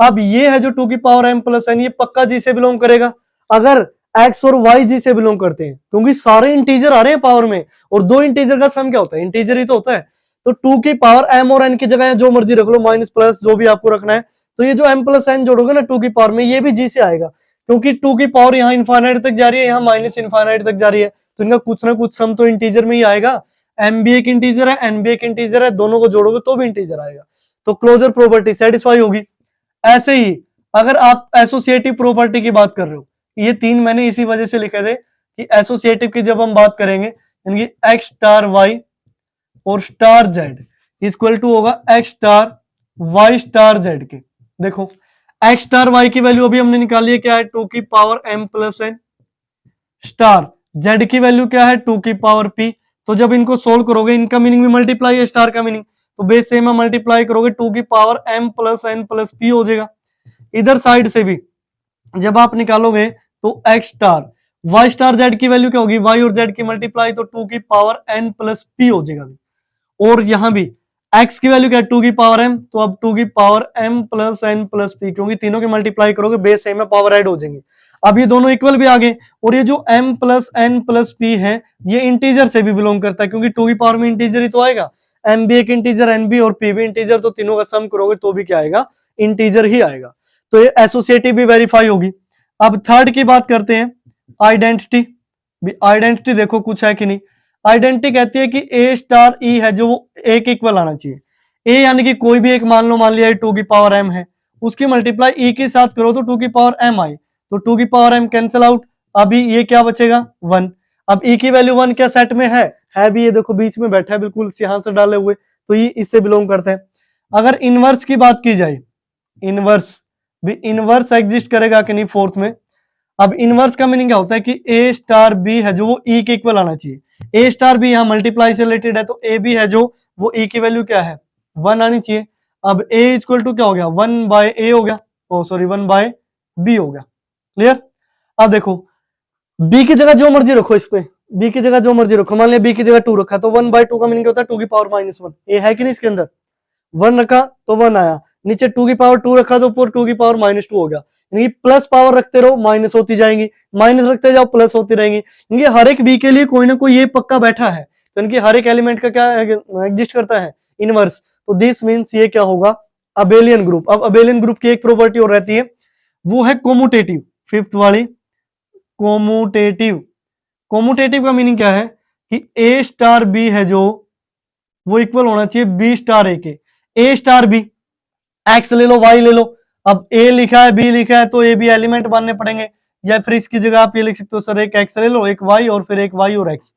अब ये है जो 2 की पावर m प्लस n, ये पक्का जी से बिलोंग करेगा। अगर x और y जी से बिलोंग करते हैं, क्योंकि सारे इंटीजर आ रहे हैं पावर में, और दो इंटीजर का सम क्या होता है इंटीजर ही तो होता है, तो 2 की पावर m और n की जगह जो मर्जी रख लो, माइनस प्लस जो भी आपको रखना है, तो ये जो m प्लस n जोड़ोगे ना 2 की पावर में, ये भी जी से आएगा, क्योंकि 2 की पावर यहाँ इनफाइनाइट तक जा रही है, यहाँ माइनस इनफाइनाइट तक जा रही है, तो इनका कुछ ना कुछ सम तो इंटीजर में ही आएगा। m भी एक इंटीजर है, n भी एक इंटीजर है, दोनों को जोड़ोगे तो भी इंटीजर आएगा, तो क्लोजर प्रॉपर्टी सेटिस्फाई होगी। ऐसे ही अगर आप एसोसिएटिव प्रॉपर्टी की बात कर रहे हो, ये 3 मैंने इसी वजह से लिखे थे कि एसोसिएटिव की जब हम बात करेंगे, यानी कि एक्स स्टार वाई और स्टार जेड इक्वल टू होगा x star y star z के। देखो एक्स स्टार वाई की वैल्यू अभी हमने निकाली है क्या है 2 की power m plus n, star z की वैल्यू क्या है 2 की पावर p। तो जब इनको सोल्व करोगे इनका मीनिंग भी मल्टीप्लाई है स्टार का मीनिंग, तो बेस सेम है मल्टीप्लाई करोगे 2 की power m plus n plus p हो जाएगा। इधर साइड से भी जब आप निकालोगे तो x star y star z की वैल्यू क्या होगी y और z की मल्टीप्लाई, तो 2 की पावर n प्लस p हो जाएगा। और यहां भी x की वैल्यू क्या है 2 की पावर m, तो अब 2 की power m plus n plus p, क्योंकि तीनों की मल्टीप्लाई करोगे बेस सेम है पावर ऐड हो जाएंगे। अब ये दोनों इक्वल भी आ गए, और ये जो m plus n plus p है ये इंटीजर से भी बिलोंग करता है, क्योंकि 2 की पावर में इंटीजर ही तो आएगा, m भी एक इंटीजर n भी और p भी इंटीजर, तो तीनों का सम करोगे तो भी क्या आएगा इंटीजर ही आएगा। तो ये एसोसिएटिव भी वेरीफाई होगी। अब थर्ड की बात करते हैं आइडेंटिटी। आइडेंटिटी देखो कुछ है कि नहीं। आइडेंटिटी कहती है कि ए स्टार ई है जो ए के इक्वल आना चाहिए। ए यानी कि कोई भी एक मान लिया 2 की पावर m है, उसकी मल्टीप्लाई ई के साथ करो तो 2 की पावर m आई, तो 2 की पावर m कैंसिल आउट, अभी ये क्या बचेगा 1। अब ई की वैल्यू 1 क्या सेट में है भी, ये देखो बीच में बैठा है बिल्कुल यहां से डाले हुए, तो ये इससे बिलोंग करते हैं। अगर इनवर्स की बात की जाए, इनवर्स भी इनवर्स एग्जिस्ट करेगा कि नहीं फोर्थ में। अब इनवर्स का मीनिंग क्या होता है कि ए स्टार बी है जो वो ई के इक्वल आना चाहिए। ए स्टार बी यहाँ मल्टीप्लाई से रिलेटेड है, तो ए बी है जो वो ई की वैल्यू क्या है 1 आनी चाहिए। अब ए इक्वल टू क्या हो गया 1 बाय ए हो गया, ओ सॉरी 1 बाय बी हो गया। क्लियर। अब देखो बी की जगह जो मर्जी रखो, इस पे बी की जगह जो मर्जी रखो, मान लिया बी की जगह 2 रखा तो 1 बाय 2 का मीनिंग क्या होता है 2 की पावर -1। ये है कि नहीं, इसके अंदर 1 रखा तो 1 आया, नीचे 2 की पावर 2 रखा तो ऊपर 2 की पावर -2 हो गया। यानी प्लस पावर रखते रहो माइनस होती जाएंगी, माइनस रखते जाओ प्लस होती रहेंगी। यानी हर एक बी के लिए कोई ना कोई ये पक्का बैठा है, तो इनकी हर एक एलिमेंट का क्या एग्जिस्ट करता है इनवर्स। तो दिस मीन्स ये क्या होगा अबेलियन ग्रुप। अब अबेलियन ग्रुप की एक प्रॉपर्टी और रहती है, वो है कोमुटेटिव, फिफ्थ वाली कोमुटेटिव। कोमुटेटिव का मीनिंग क्या है कि ए स्टार बी है जो वो इक्वल होना चाहिए बी स्टार ए के। ए स्टार बी एक्स ले लो वाई ले लो, अब ए लिखा है बी लिखा है तो ए बी एलिमेंट मानने पड़ेंगे, या फिर इसकी जगह आप ये लिख सकते हो सर एक एक्स ले लो एक वाई और फिर एक वाई और एक्स।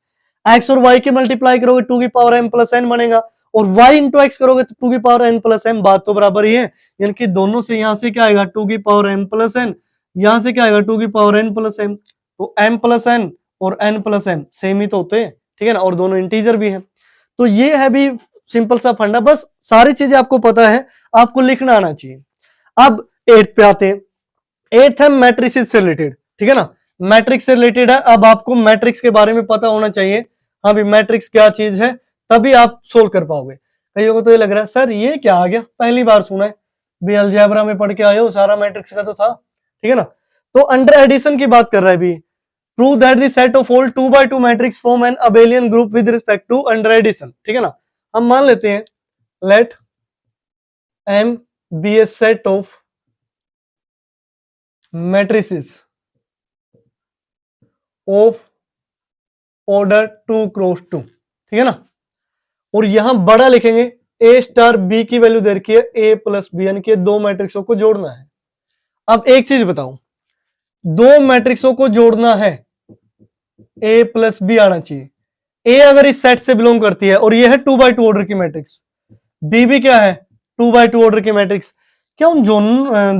एक्स और वाई की मल्टीप्लाई करोगे 2 की पावर m प्लस n बनेगा, और y इंटू एक्स करोगे तो 2 की पावर n प्लस m, बात तो बराबर ही है। यानी कि दोनों से यहां से क्या आएगा 2 की पावर m प्लस n, यहां से क्या आएगा 2 की पावर n प्लस m, तो m प्लस n और n प्लस m सेम ही तो होते हैं, ठीक है ना, और दोनों इंटीजर भी है। तो ये है भी सिंपल सा फंडा, बस सारी चीजें आपको पता है, आपको लिखना आना चाहिए। अब 8 पे आते हैं। 8 है मैट्रिसेस से रिलेटेड, ठीक है ना, मैट्रिक्स से रिलेटेड है। अब आपको मैट्रिक्स के बारे में पता होना चाहिए, हाँ भी मैट्रिक्स क्या चीज है, तभी आप सोल्व कर पाओगे। कईयों को तो ये लग रहा है सर ये क्या आ गया, पहली बार सुना है, भी अलजेब्रा में पढ़ के आए हो, सारा मैट्रिक्स का तो था, ठीक है ना। तो अंडर एडिशन की बात कर रहा है भी, prove that the set of all 2 by 2 matrix form an abelian group with respect to under addition, ठीक है ना। हम मान लेते हैं let M be a set of matrices of order 2 cross 2, ठीक है ना। और यहां बड़ा लिखेंगे A स्टार B की वैल्यू दे रखी है A प्लस बी, यानी कि दो मैट्रिक्सों को जोड़ना है। अब एक चीज बताऊं, दो मैट्रिक्सों को जोड़ना है A प्लस बी आना चाहिए। A अगर इस सेट से बिलोंग करती है और ये है 2 by 2 ऑर्डर की मैट्रिक्स, B भी क्या है 2 by 2 ऑर्डर की मैट्रिक्स, क्या उन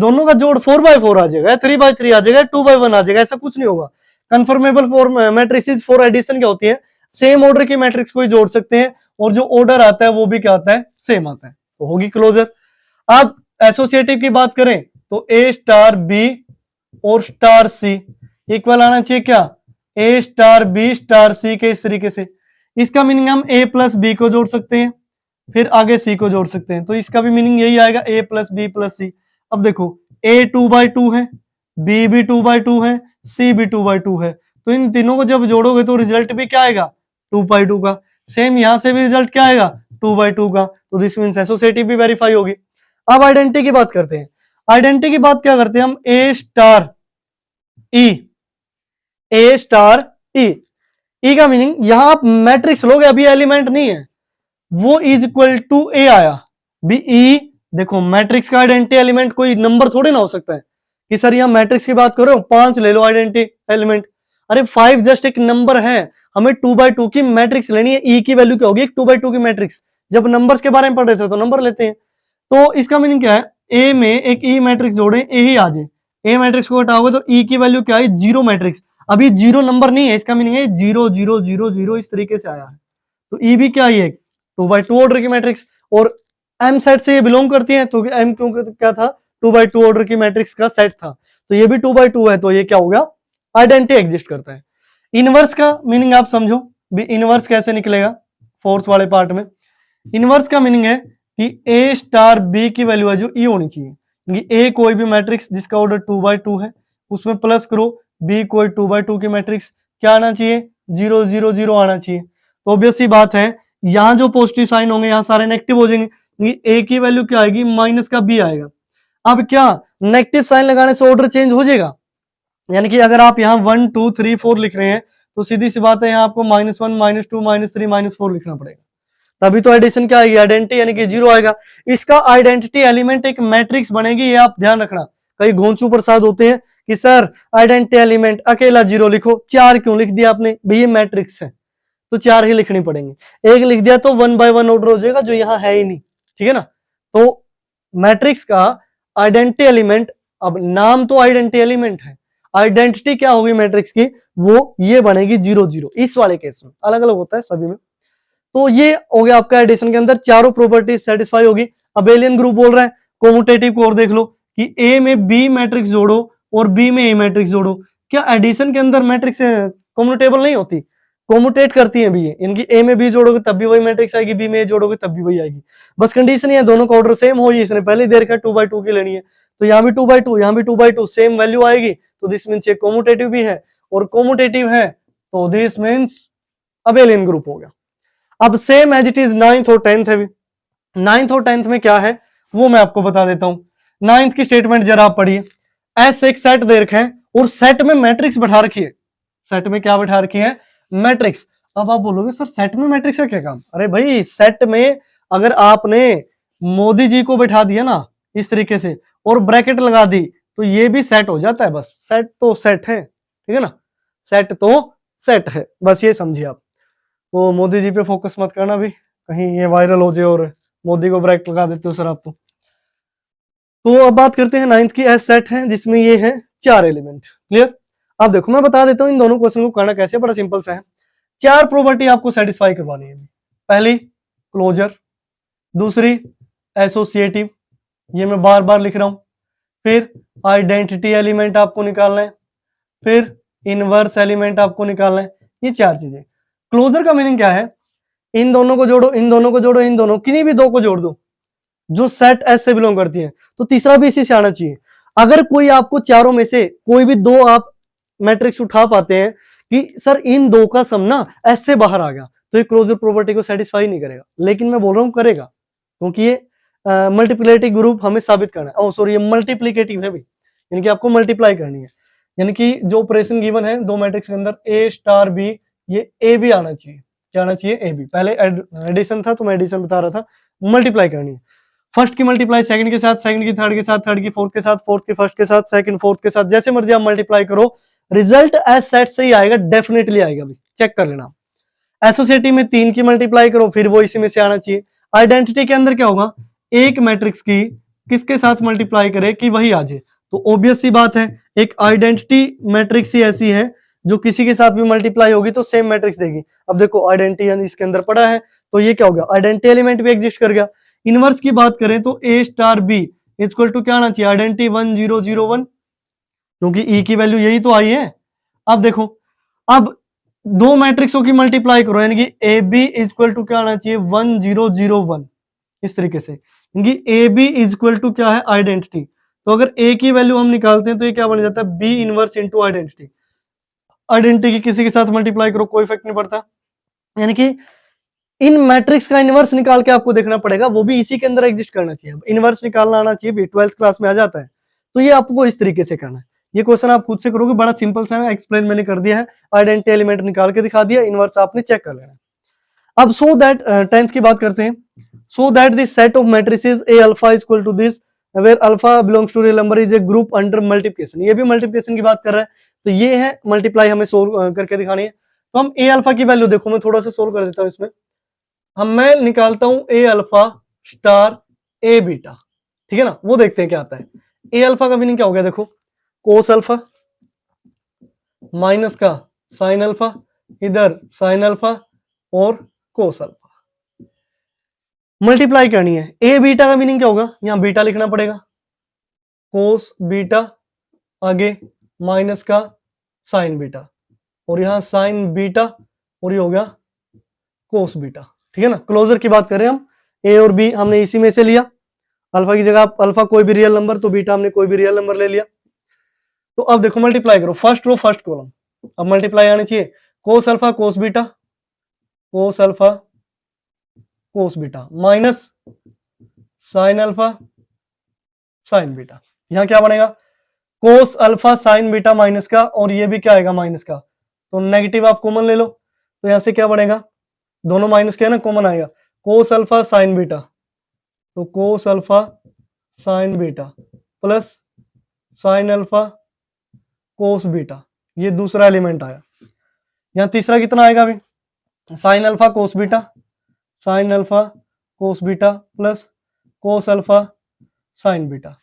दोनों का जोड़ 4 by 4 आ जाएगा, 3 by 3 आ जाएगा, 2 by 1 आ जाएगा, ऐसा कुछ नहीं होगा। Conformable for matrices for addition क्या होती है, सेम ऑर्डर की मैट्रिक्स को ही जोड़ सकते हैं, और जो ऑर्डर आता है वो भी क्या आता है सेम आता है, तो होगी क्लोजर। अब एसोसिएटिव की बात करें तो ए स्टार बी और स्टार सी इक्वल आना चाहिए क्या ए स्टार बी स्टार सी के, इस तरीके से। इसका मीनिंग हम ए प्लस बी को जोड़ सकते हैं, फिर आगे सी को जोड़ सकते हैं, तो इसका भी मीनिंग यही आएगा ए प्लस बी प्लस सी। अब देखो ए 2 by 2 है, बी भी 2 by 2 है, सी भी 2 by 2 है, तो इन तीनों को जब जोड़ोगे तो रिजल्ट भी क्या आएगा 2 by 2 का। सेम यहां से भी रिजल्ट क्या आएगा 2 by 2 का, तो दिस मीन्स एसोसिएटिव भी वेरीफाई होगी। अब आइडेंटिटी की बात करते हैं। आइडेंटिटी की बात क्या करते हैं हम, a star E, A star ई, ई का मीनिंग यहां आप मैट्रिक्स लोगे, अभी एलिमेंट नहीं है, वो इज इक्वल टू ए आया बी ई। देखो मैट्रिक्स का आइडेंटिटी एलिमेंट कोई नंबर थोड़े ना हो सकता है कि सर यहां मैट्रिक्स की बात करो 5 ले लो आइडेंटिटी एलिमेंट, अरे 5 जस्ट एक नंबर है, हमें 2 by 2 की मैट्रिक्स लेनी है, ई की वैल्यू क्या होगी 2 by 2 की मैट्रिक्स। जब नंबर्स के बारे में पढ़ रहे थे तो नंबर लेते हैं, तो इसका मीनिंग क्या है ए में एक ई मैट्रिक्स जोड़े ए ही आ जाए, ए मैट्रिक्स को हटाओगे तो ई की वैल्यू क्या है 0 मैट्रिक्स। अब ये 0 नंबर नहीं है, इसका मीनिंग है 0 0 0 0 इस तरीके से आया है। तो ई भी क्या है, 2x2 ऑर्डर की मैट्रिक्स, और एम सेट से ये बिलोंग करती है, तो एम क्योंकि क्या था, 2x2 ऑर्डर की मैट्रिक्स का सेट था, तो ये भी 2x2 है, तो ये क्या हो गया, आइडेंटिटी एग्जिस्ट करता है। इनवर्स का मीनिंग आप समझो भी, इनवर्स कैसे निकलेगा फोर्थ वाले पार्ट में। इनवर्स का मीनिंग है कि ए स्टार बी की वैल्यू है जो ई होनी चाहिए, क्योंकि ए कोई भी मैट्रिक्स जिसका ऑर्डर 2x2 है उसमें प्लस करो, बी कोई 2x2 की मैट्रिक्स, क्या आना चाहिए, 0 0 0 आना चाहिए। तो ऑब्वियस सी बात है, यहां जो पॉजिटिव साइन होंगे यहाँ सारे नेगेटिव हो जाएंगे, क्योंकि ए की वैल्यू क्या आएगी, माइनस का बी आएगा। अब क्या नेगेटिव साइन लगाने से ऑर्डर चेंज हो जाएगा, यानी कि अगर आप यहाँ 1 2 3 4 लिख रहे हैं तो सीधी सी बात है यहाँ आपको -1 -2 -3 -4 लिखना पड़ेगा, तभी तो एडिशन क्या आएगी, आइडेंटिटी यानी कि 0 आएगा। इसका आइडेंटिटी एलिमेंट एक मैट्रिक्स बनेगी, ये आप ध्यान रखना। कई घोंचू प्रसाद होते हैं कि सर आइडेंटिटी एलिमेंट अकेला 0 लिखो, 4 क्यों लिख दिया आपने, भैया मैट्रिक्स है तो 4 ही लिखनी पड़ेंगे, एक लिख दिया तो 1 बाय 1 ऑर्डर हो जाएगा, जो यहाँ है ही नहीं, ठीक है ना। तो मैट्रिक्स का आइडेंटिटी एलिमेंट, अब नाम तो आइडेंटिटी एलिमेंट है, आइडेंटिटी क्या होगी मैट्रिक्स की, वो ये बनेगी 0 0, इस वाले केस में, अलग अलग होता है सभी में। तो ये हो गया आपका एडिशन के अंदर चारों प्रॉपर्टीज सेटिस्फाई होगी। अबेलियन ग्रुप बोल रहा है कोमुटेटिव को और देख लो कि ए में बी मैट्रिक्स जोड़ो और बी में ए मैट्रिक्स जोड़ो। क्या एडिशन के अंदर मैट्रिक्स कोमुटेबल नहीं होती, कोमुटेट करती है भी ये, इनकी ए में बी जोड़ोगे तब भी वही मैट्रिक्स आएगी, बी में ए जोड़ोगे तब भी वही आएगी, बस कंडीशन ये दोनों का ऑर्डर सेम हो, इसने पहले दे रखा है 2x2 की लेनी है, तो यहाँ भी 2x2 यहाँ भी 2x2 सेम वैल्यू आएगी, तो दिस मीन्स ये कोमुटेटिव भी है, और कोमुटेटिव है तो दिस मीन्स अबेलियन ग्रुप हो गया। अब same as it is 9th और 10th है भी, 9th और 10th में क्या है वो मैं आपको बता देता हूं। 9th की स्टेटमेंट जरा आप पढ़िए, एस एक सेट दे रखे हैं और सेट में मैट्रिक्स बैठा रखी है, सेट में क्या बैठा रखी है, मैट्रिक्स। अब आप बोलोगे सर सेट में मैट्रिक्स का क्या काम, अरे भाई सेट में अगर आपने मोदी जी को बैठा दिया ना इस तरीके से और ब्रैकेट लगा दी तो ये भी सेट हो जाता है, बस सेट तो सेट है, ठीक है ना, सेट तो सेट है, बस ये समझिए आप। तो मोदी जी पे फोकस मत करना भी, कहीं ये वायरल हो जाए और मोदी को ब्रैकेट लगा देते हो सर आप तो अब बात करते हैं 9th की, एस सेट है जिसमें ये है 4 एलिमेंट, क्लियर। अब देखो मैं बता देता हूं इन दोनों क्वेश्चन को करना कैसे, बड़ा सिंपल सा है। 4 प्रॉपर्टी आपको सेटिस्फाई करवानी है, पहली क्लोजर, दूसरी एसोसिएटिव, ये मैं बार बार लिख रहा हूं, फिर आइडेंटिटी एलिमेंट आपको निकालना है, फिर इनवर्स एलिमेंट आपको निकालना है, ये 4 चीजें। क्लोजर का मीनिंग क्या है, इन दोनों को जोड़ो, इन दोनों को जोड़ो, इन दोनों किन्हीं भी दो को जोड़ दो जो सेट एस से बिलोंग करती है, तो तीसरा भी इसी से आना चाहिए। अगर कोई आपको चारों में से कोई भी दो आप मैट्रिक्स उठा पाते हैं कि सर इन दो का सम ना एस से बाहर आ गया, तो ये क्लोजर प्रॉपर्टी को सेटिस्फाई नहीं करेगा, लेकिन मैं बोल रहा हूं करेगा, क्योंकि ये मल्टीप्लिकेटिव ग्रुप हमें साबित करना है, सॉरी ये मल्टीप्लिकेटिव है भाई, यानी कि आपको मल्टीप्लाई करनी है, यानी कि जो ऑपरेशन गिवन है दो मैट्रिक्स के अंदर ए स्टार बी, ये ए भी आना चाहिए, क्या आना चाहिए, ए बी। पहले एडिशन था तो मैं एडिशन बता रहा था, मल्टीप्लाई करनी है, फर्स्ट की मल्टीप्लाई सेकंड के साथ, सेकंड की थर्ड के साथ, थर्ड की फोर्थ के साथ, फोर्थ की फर्स्ट के साथ, सेकंड फोर्थ के साथ, जैसे मर्जी आप मल्टीप्लाई करो, रिजल्ट एज सेट से ही आएगा, डेफिनेटली आएगा भाई, चेक कर लेना। एसोसिएटिव में 3 की मल्टीप्लाई करो, फिर वो इसी में से आना चाहिए। आइडेंटिटी के अंदर क्या होगा, एक मैट्रिक्स की किसके साथ मल्टीप्लाई करे कि वही आ जाए, तो ऑब्वियस सी बात है एक आइडेंटिटी मैट्रिक्स ही ऐसी है जो किसी के साथ भी मल्टीप्लाई होगी तो सेम मैट्रिक्स देगी। अब देखो आइडेंटिटी इसके अंदर पड़ा है, तो ये क्या हो गया, आइडेंटिटी एलिमेंट भी एग्जिस्ट कर गया। इनवर्स की बात करें तो ए स्टार बी इक्वल टू क्या आना चाहिए, आइडेंटिटी 1 0 0 1, क्योंकि ई की वैल्यू यही तो आई है। अब देखो, अब दो मैट्रिक्सों की मल्टीप्लाई करो, यानी कि ए बी इक्वल टू क्या आना चाहिए, 1 0 0 1, इस तरीके से, यानी ए बी इक्वल टू क्या है, आइडेंटिटी। तो अगर ए की वैल्यू हम निकालते हैं तो ये क्या बन जाता है, b inverse into identity. Identity की किसी के साथ मल्टीप्लाई करो कोई इफेक्ट नहीं पड़ता, यानी कि इन मैट्रिक्स का इनवर्स निकाल के आपको देखना पड़ेगा, वो भी इसी के अंदर एग्जिस्ट करना चाहिए। इनवर्स निकालना आना चाहिए भी, 12th क्लास में आ जाता है, तो ये आपको इस तरीके से करना है। ये क्वेश्चन आप खुद से करोगे, बड़ा सिंपल सा है, एक्सप्लेन मैंने कर दिया है, आइडेंटिटी एलिमेंट निकाल के दिखा दिया, इनवर्स आपने चेक कर लेना। अब सो दैट 10th की बात करते हैं, so that this set of matrices a alpha is equal to this where alpha belongs to real number is a group under multiplication, ये भी मल्टीप्लिकेशन की बात कर रहा है, तो ये है मल्टीप्लाई हमें सोल्व करके दिखानी है। तो हम ए अल्फा की वैल्यू देखो, मैं थोड़ा सा सोल्व कर देता हूं इसमें, मैं निकालता हूं ए अल्फा स्टार ए बीटा, ठीक है ना, वो देखते हैं क्या आता है। ए अल्फा का मीनिंग क्या हो गया, देखो कोस अल्फा माइनस का साइन अल्फा, इधर साइन अल्फा और कोस अल्फा। मल्टीप्लाई करनी है। ए बीटा का मीनिंग क्या होगा, यहां बीटा लिखना पड़ेगा, कोस बीटा, आगे माइनस का साइन बीटा, और यहां साइन बीटा, और ये हो गया कोस बीटा। ठीक है ना, क्लोजर की बात करें हम, ए और बी हमने इसी में से लिया, अल्फा की जगह अल्फा कोई भी रियल नंबर, तो बीटा हमने कोई भी रियल नंबर ले लिया। तो अब देखो मल्टीप्लाई करो, फर्स्ट रो फर्स्ट कॉलम, अब मल्टीप्लाई आनी चाहिए, cos alpha cos beta, cos alpha cos beta, minus sine alpha sign beta. यहां क्या बनेगा, cos alpha sign beta minus का, और ये भी क्या आएगा माइनस का, तो नेगेटिव आप कॉमन ले लो, तो यहां से क्या बनेगा, दोनों माइनस के है ना, कॉमन आएगा, कोस अल्फा साइन बीटा, तो cos alpha sign beta plus sine alpha cos beta, ये दूसरा एलिमेंट आया। यहां तीसरा कितना आएगा अभी, sine alpha cos beta, sine alpha cos beta plus cos alpha sign beta,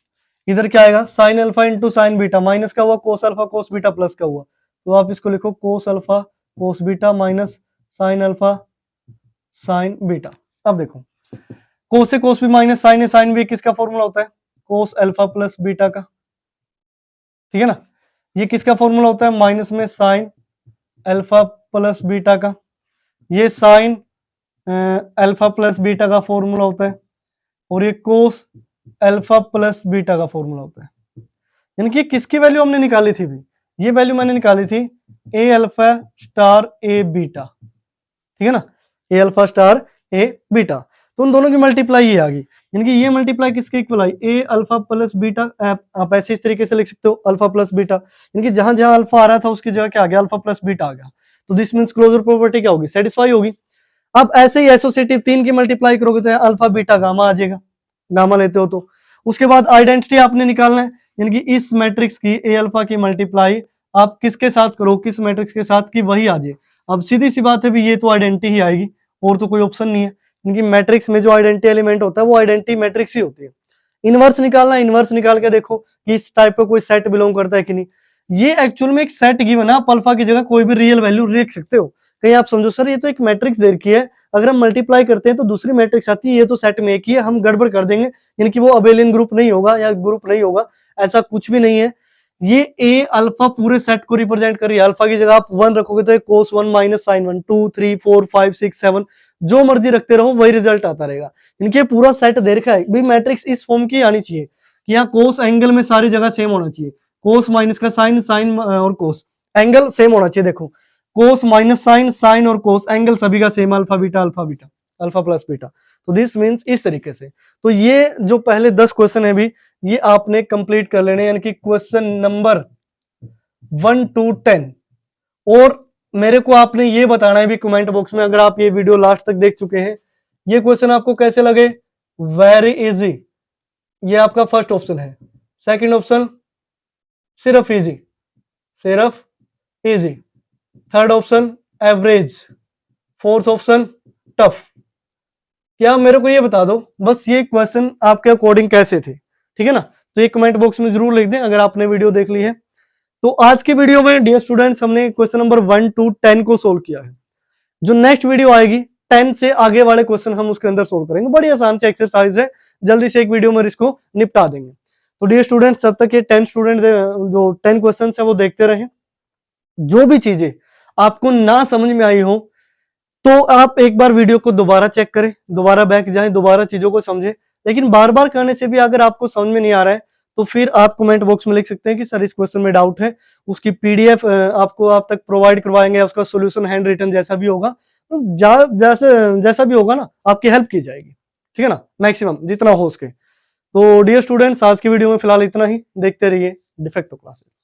इधर क्या आएगा, sine alpha into sine beta, minus का हुआ cos alpha cos beta plus का हुआ, तो आप इसको लिखो cos alpha cos beta minus sine alpha sign beta. अब देखो कोस से कोस भी माइनस साइन है, साइन भी किसका फॉर्मूला होता है, कोस अल्फा प्लस बीटा का। ठीक है ना, ये किसका फॉर्मूला होता है, माइनस में साइन अल्फा प्लस बीटा का, ये साइन अल्फा प्लस बीटा का फॉर्मूला होता है, और ये कोस अल्फा प्लस बीटा का फॉर्मूला होता है। यानी कि किसकी वैल्यू हमने निकाली थी भी, ये वैल्यू मैंने निकाली थी ए अल्फा स्टार ए बीटा। ठीक है ना, ए अल्फा स्टार ए बीटा, तो उन दोनों की मल्टीप्लाई ये आ गई, यानी कि ये मल्टीप्लाई किसके इक्वल आई, ए अल्फा प्लस बीटा, आप ऐसे इस तरीके से लिख सकते हो अल्फा प्लस बीटा, यानी कि जहां जहां अल्फा आ रहा था उसकी जगह क्या आ गया, अल्फा प्लस बीटा आ गया, तो दिस मींस क्लोजर प्रॉपर्टी क्या होगी, सेटिस्फाई होगी। अब ऐसे ही एसोसिएटिव 3 की मल्टीप्लाई करोगे तो अल्फा बीटा गामा आ जाएगा, गामा लेते हो तो। उसके बाद आइडेंटिटी आपने निकालना है, यानी कि इस मैट्रिक्स की ए अल्फा की मल्टीप्लाई आप किसके साथ करो, किस मैट्रिक्स के साथ की वही आ जाए। अब सीधी सी बात है भी, ये तो आइडेंटिटी ही आएगी, और तो कोई ऑप्शन नहीं है, क्योंकि मैट्रिक्स में जो आइडेंटिटी एलिमेंट होता है वो आइडेंटिटी मैट्रिक्स ही होती है। इनवर्स निकालना, इनवर्स निकाल के देखो कि इस टाइप का कोई सेट बिलोंग करता है कि नहीं। ये एक्चुअल में एक सेट गिवन है, आप अल्फा की जगह कोई भी रियल वैल्यू लिख सकते हो। कहीं आप समझो सर ये तो एक मैट्रिक्स दे रखी है, अगर हम मल्टीप्लाई करते हैं तो दूसरी मैट्रिक्स आती है, ये तो सेट में एक ही है, हम गड़बड़ कर देंगे, यानी कि वो अबेलियन ग्रुप नहीं होगा या ग्रुप नहीं होगा, ऐसा कुछ भी नहीं है। ये ए अल्फा पूरे सेट को रिप्रेजेंट कर रही है, अल्फा की जगह आप 1 रखोगे तो कोस 1 माइनस साइन 1, 2 3 4 5 6 7 जो मर्जी रखते रहो वही रिजल्ट आता रहेगा। इनके पूरा सेट दे रखा है भाई, मैट्रिक्स इस फॉर्म की आनी चाहिए कि यहाँ कोस एंगल में सारी जगह सेम होना चाहिए, कोस माइनस का साइन, साइन और कोस एंगल सेम होना चाहिए। देखो कोस माइनस साइन, साइन और कोस एंगल सभी का same, alpha beta alpha beta alpha plus beta, तो दिस मींस इस तरीके से। तो ये जो पहले 10 क्वेश्चन है भी ये आपने कंप्लीट कर लेने, यानी कि क्वेश्चन नंबर 1 to 10। और मेरे को आपने ये बताना है भी कमेंट बॉक्स में, अगर आप ये वीडियो लास्ट तक देख चुके हैं, ये क्वेश्चन आपको कैसे लगे, वेरी इजी, ये आपका फर्स्ट ऑप्शन है। सेकंड ऑप्शन सिर्फ इजी, सिर्फ easy. Third option average. Fourth option tough. क्या मेरे को ये बता दो बस ये क्वेश्चन आपके अकॉर्डिंग कैसे थे, ठीक है ना, तो ये कमेंट बॉक्स में जरूर लिख दें अगर आपने वीडियो देख ली है। तो आज की वीडियो में डियर स्टूडेंट्स हमने क्वेश्चन नंबर 1 to 10 को सोल्व किया है। जो नेक्स्ट वीडियो आएगी 10 से आगे वाले क्वेश्चन हम उसके अंदर सोल्व करेंगे, बड़ी आसान सी एक्सरसाइज है, जल्दी से एक वीडियो में इसको निपटा देंगे। तो डियर स्टूडेंट्स तब तक ये 10 स्टूडेंट जो 10 क्वेश्चन है वो देखते रहें। जो भी चीजें आपको ना समझ में आई हो तो आप एक बार वीडियो को दोबारा चेक करें, दोबारा बैक जाएं, दोबारा चीजों को समझें। लेकिन बार बार करने से भी अगर आपको समझ में नहीं आ रहा है तो फिर आप कमेंट बॉक्स में लिख सकते हैं कि सर इस क्वेश्चन में डाउट है, उसकी पीडीएफ आपको आप तक प्रोवाइड करवाएंगे, उसका सोल्यूशन हैंड रिटन जैसा भी होगा, जैसा भी होगा ना आपकी हेल्प की जाएगी, ठीक है ना, मैक्सिमम जितना हो सके। तो डियर स्टूडेंट्स आज की वीडियो में फिलहाल इतना ही, देखते रहिए डिफेक्टो क्लासेस।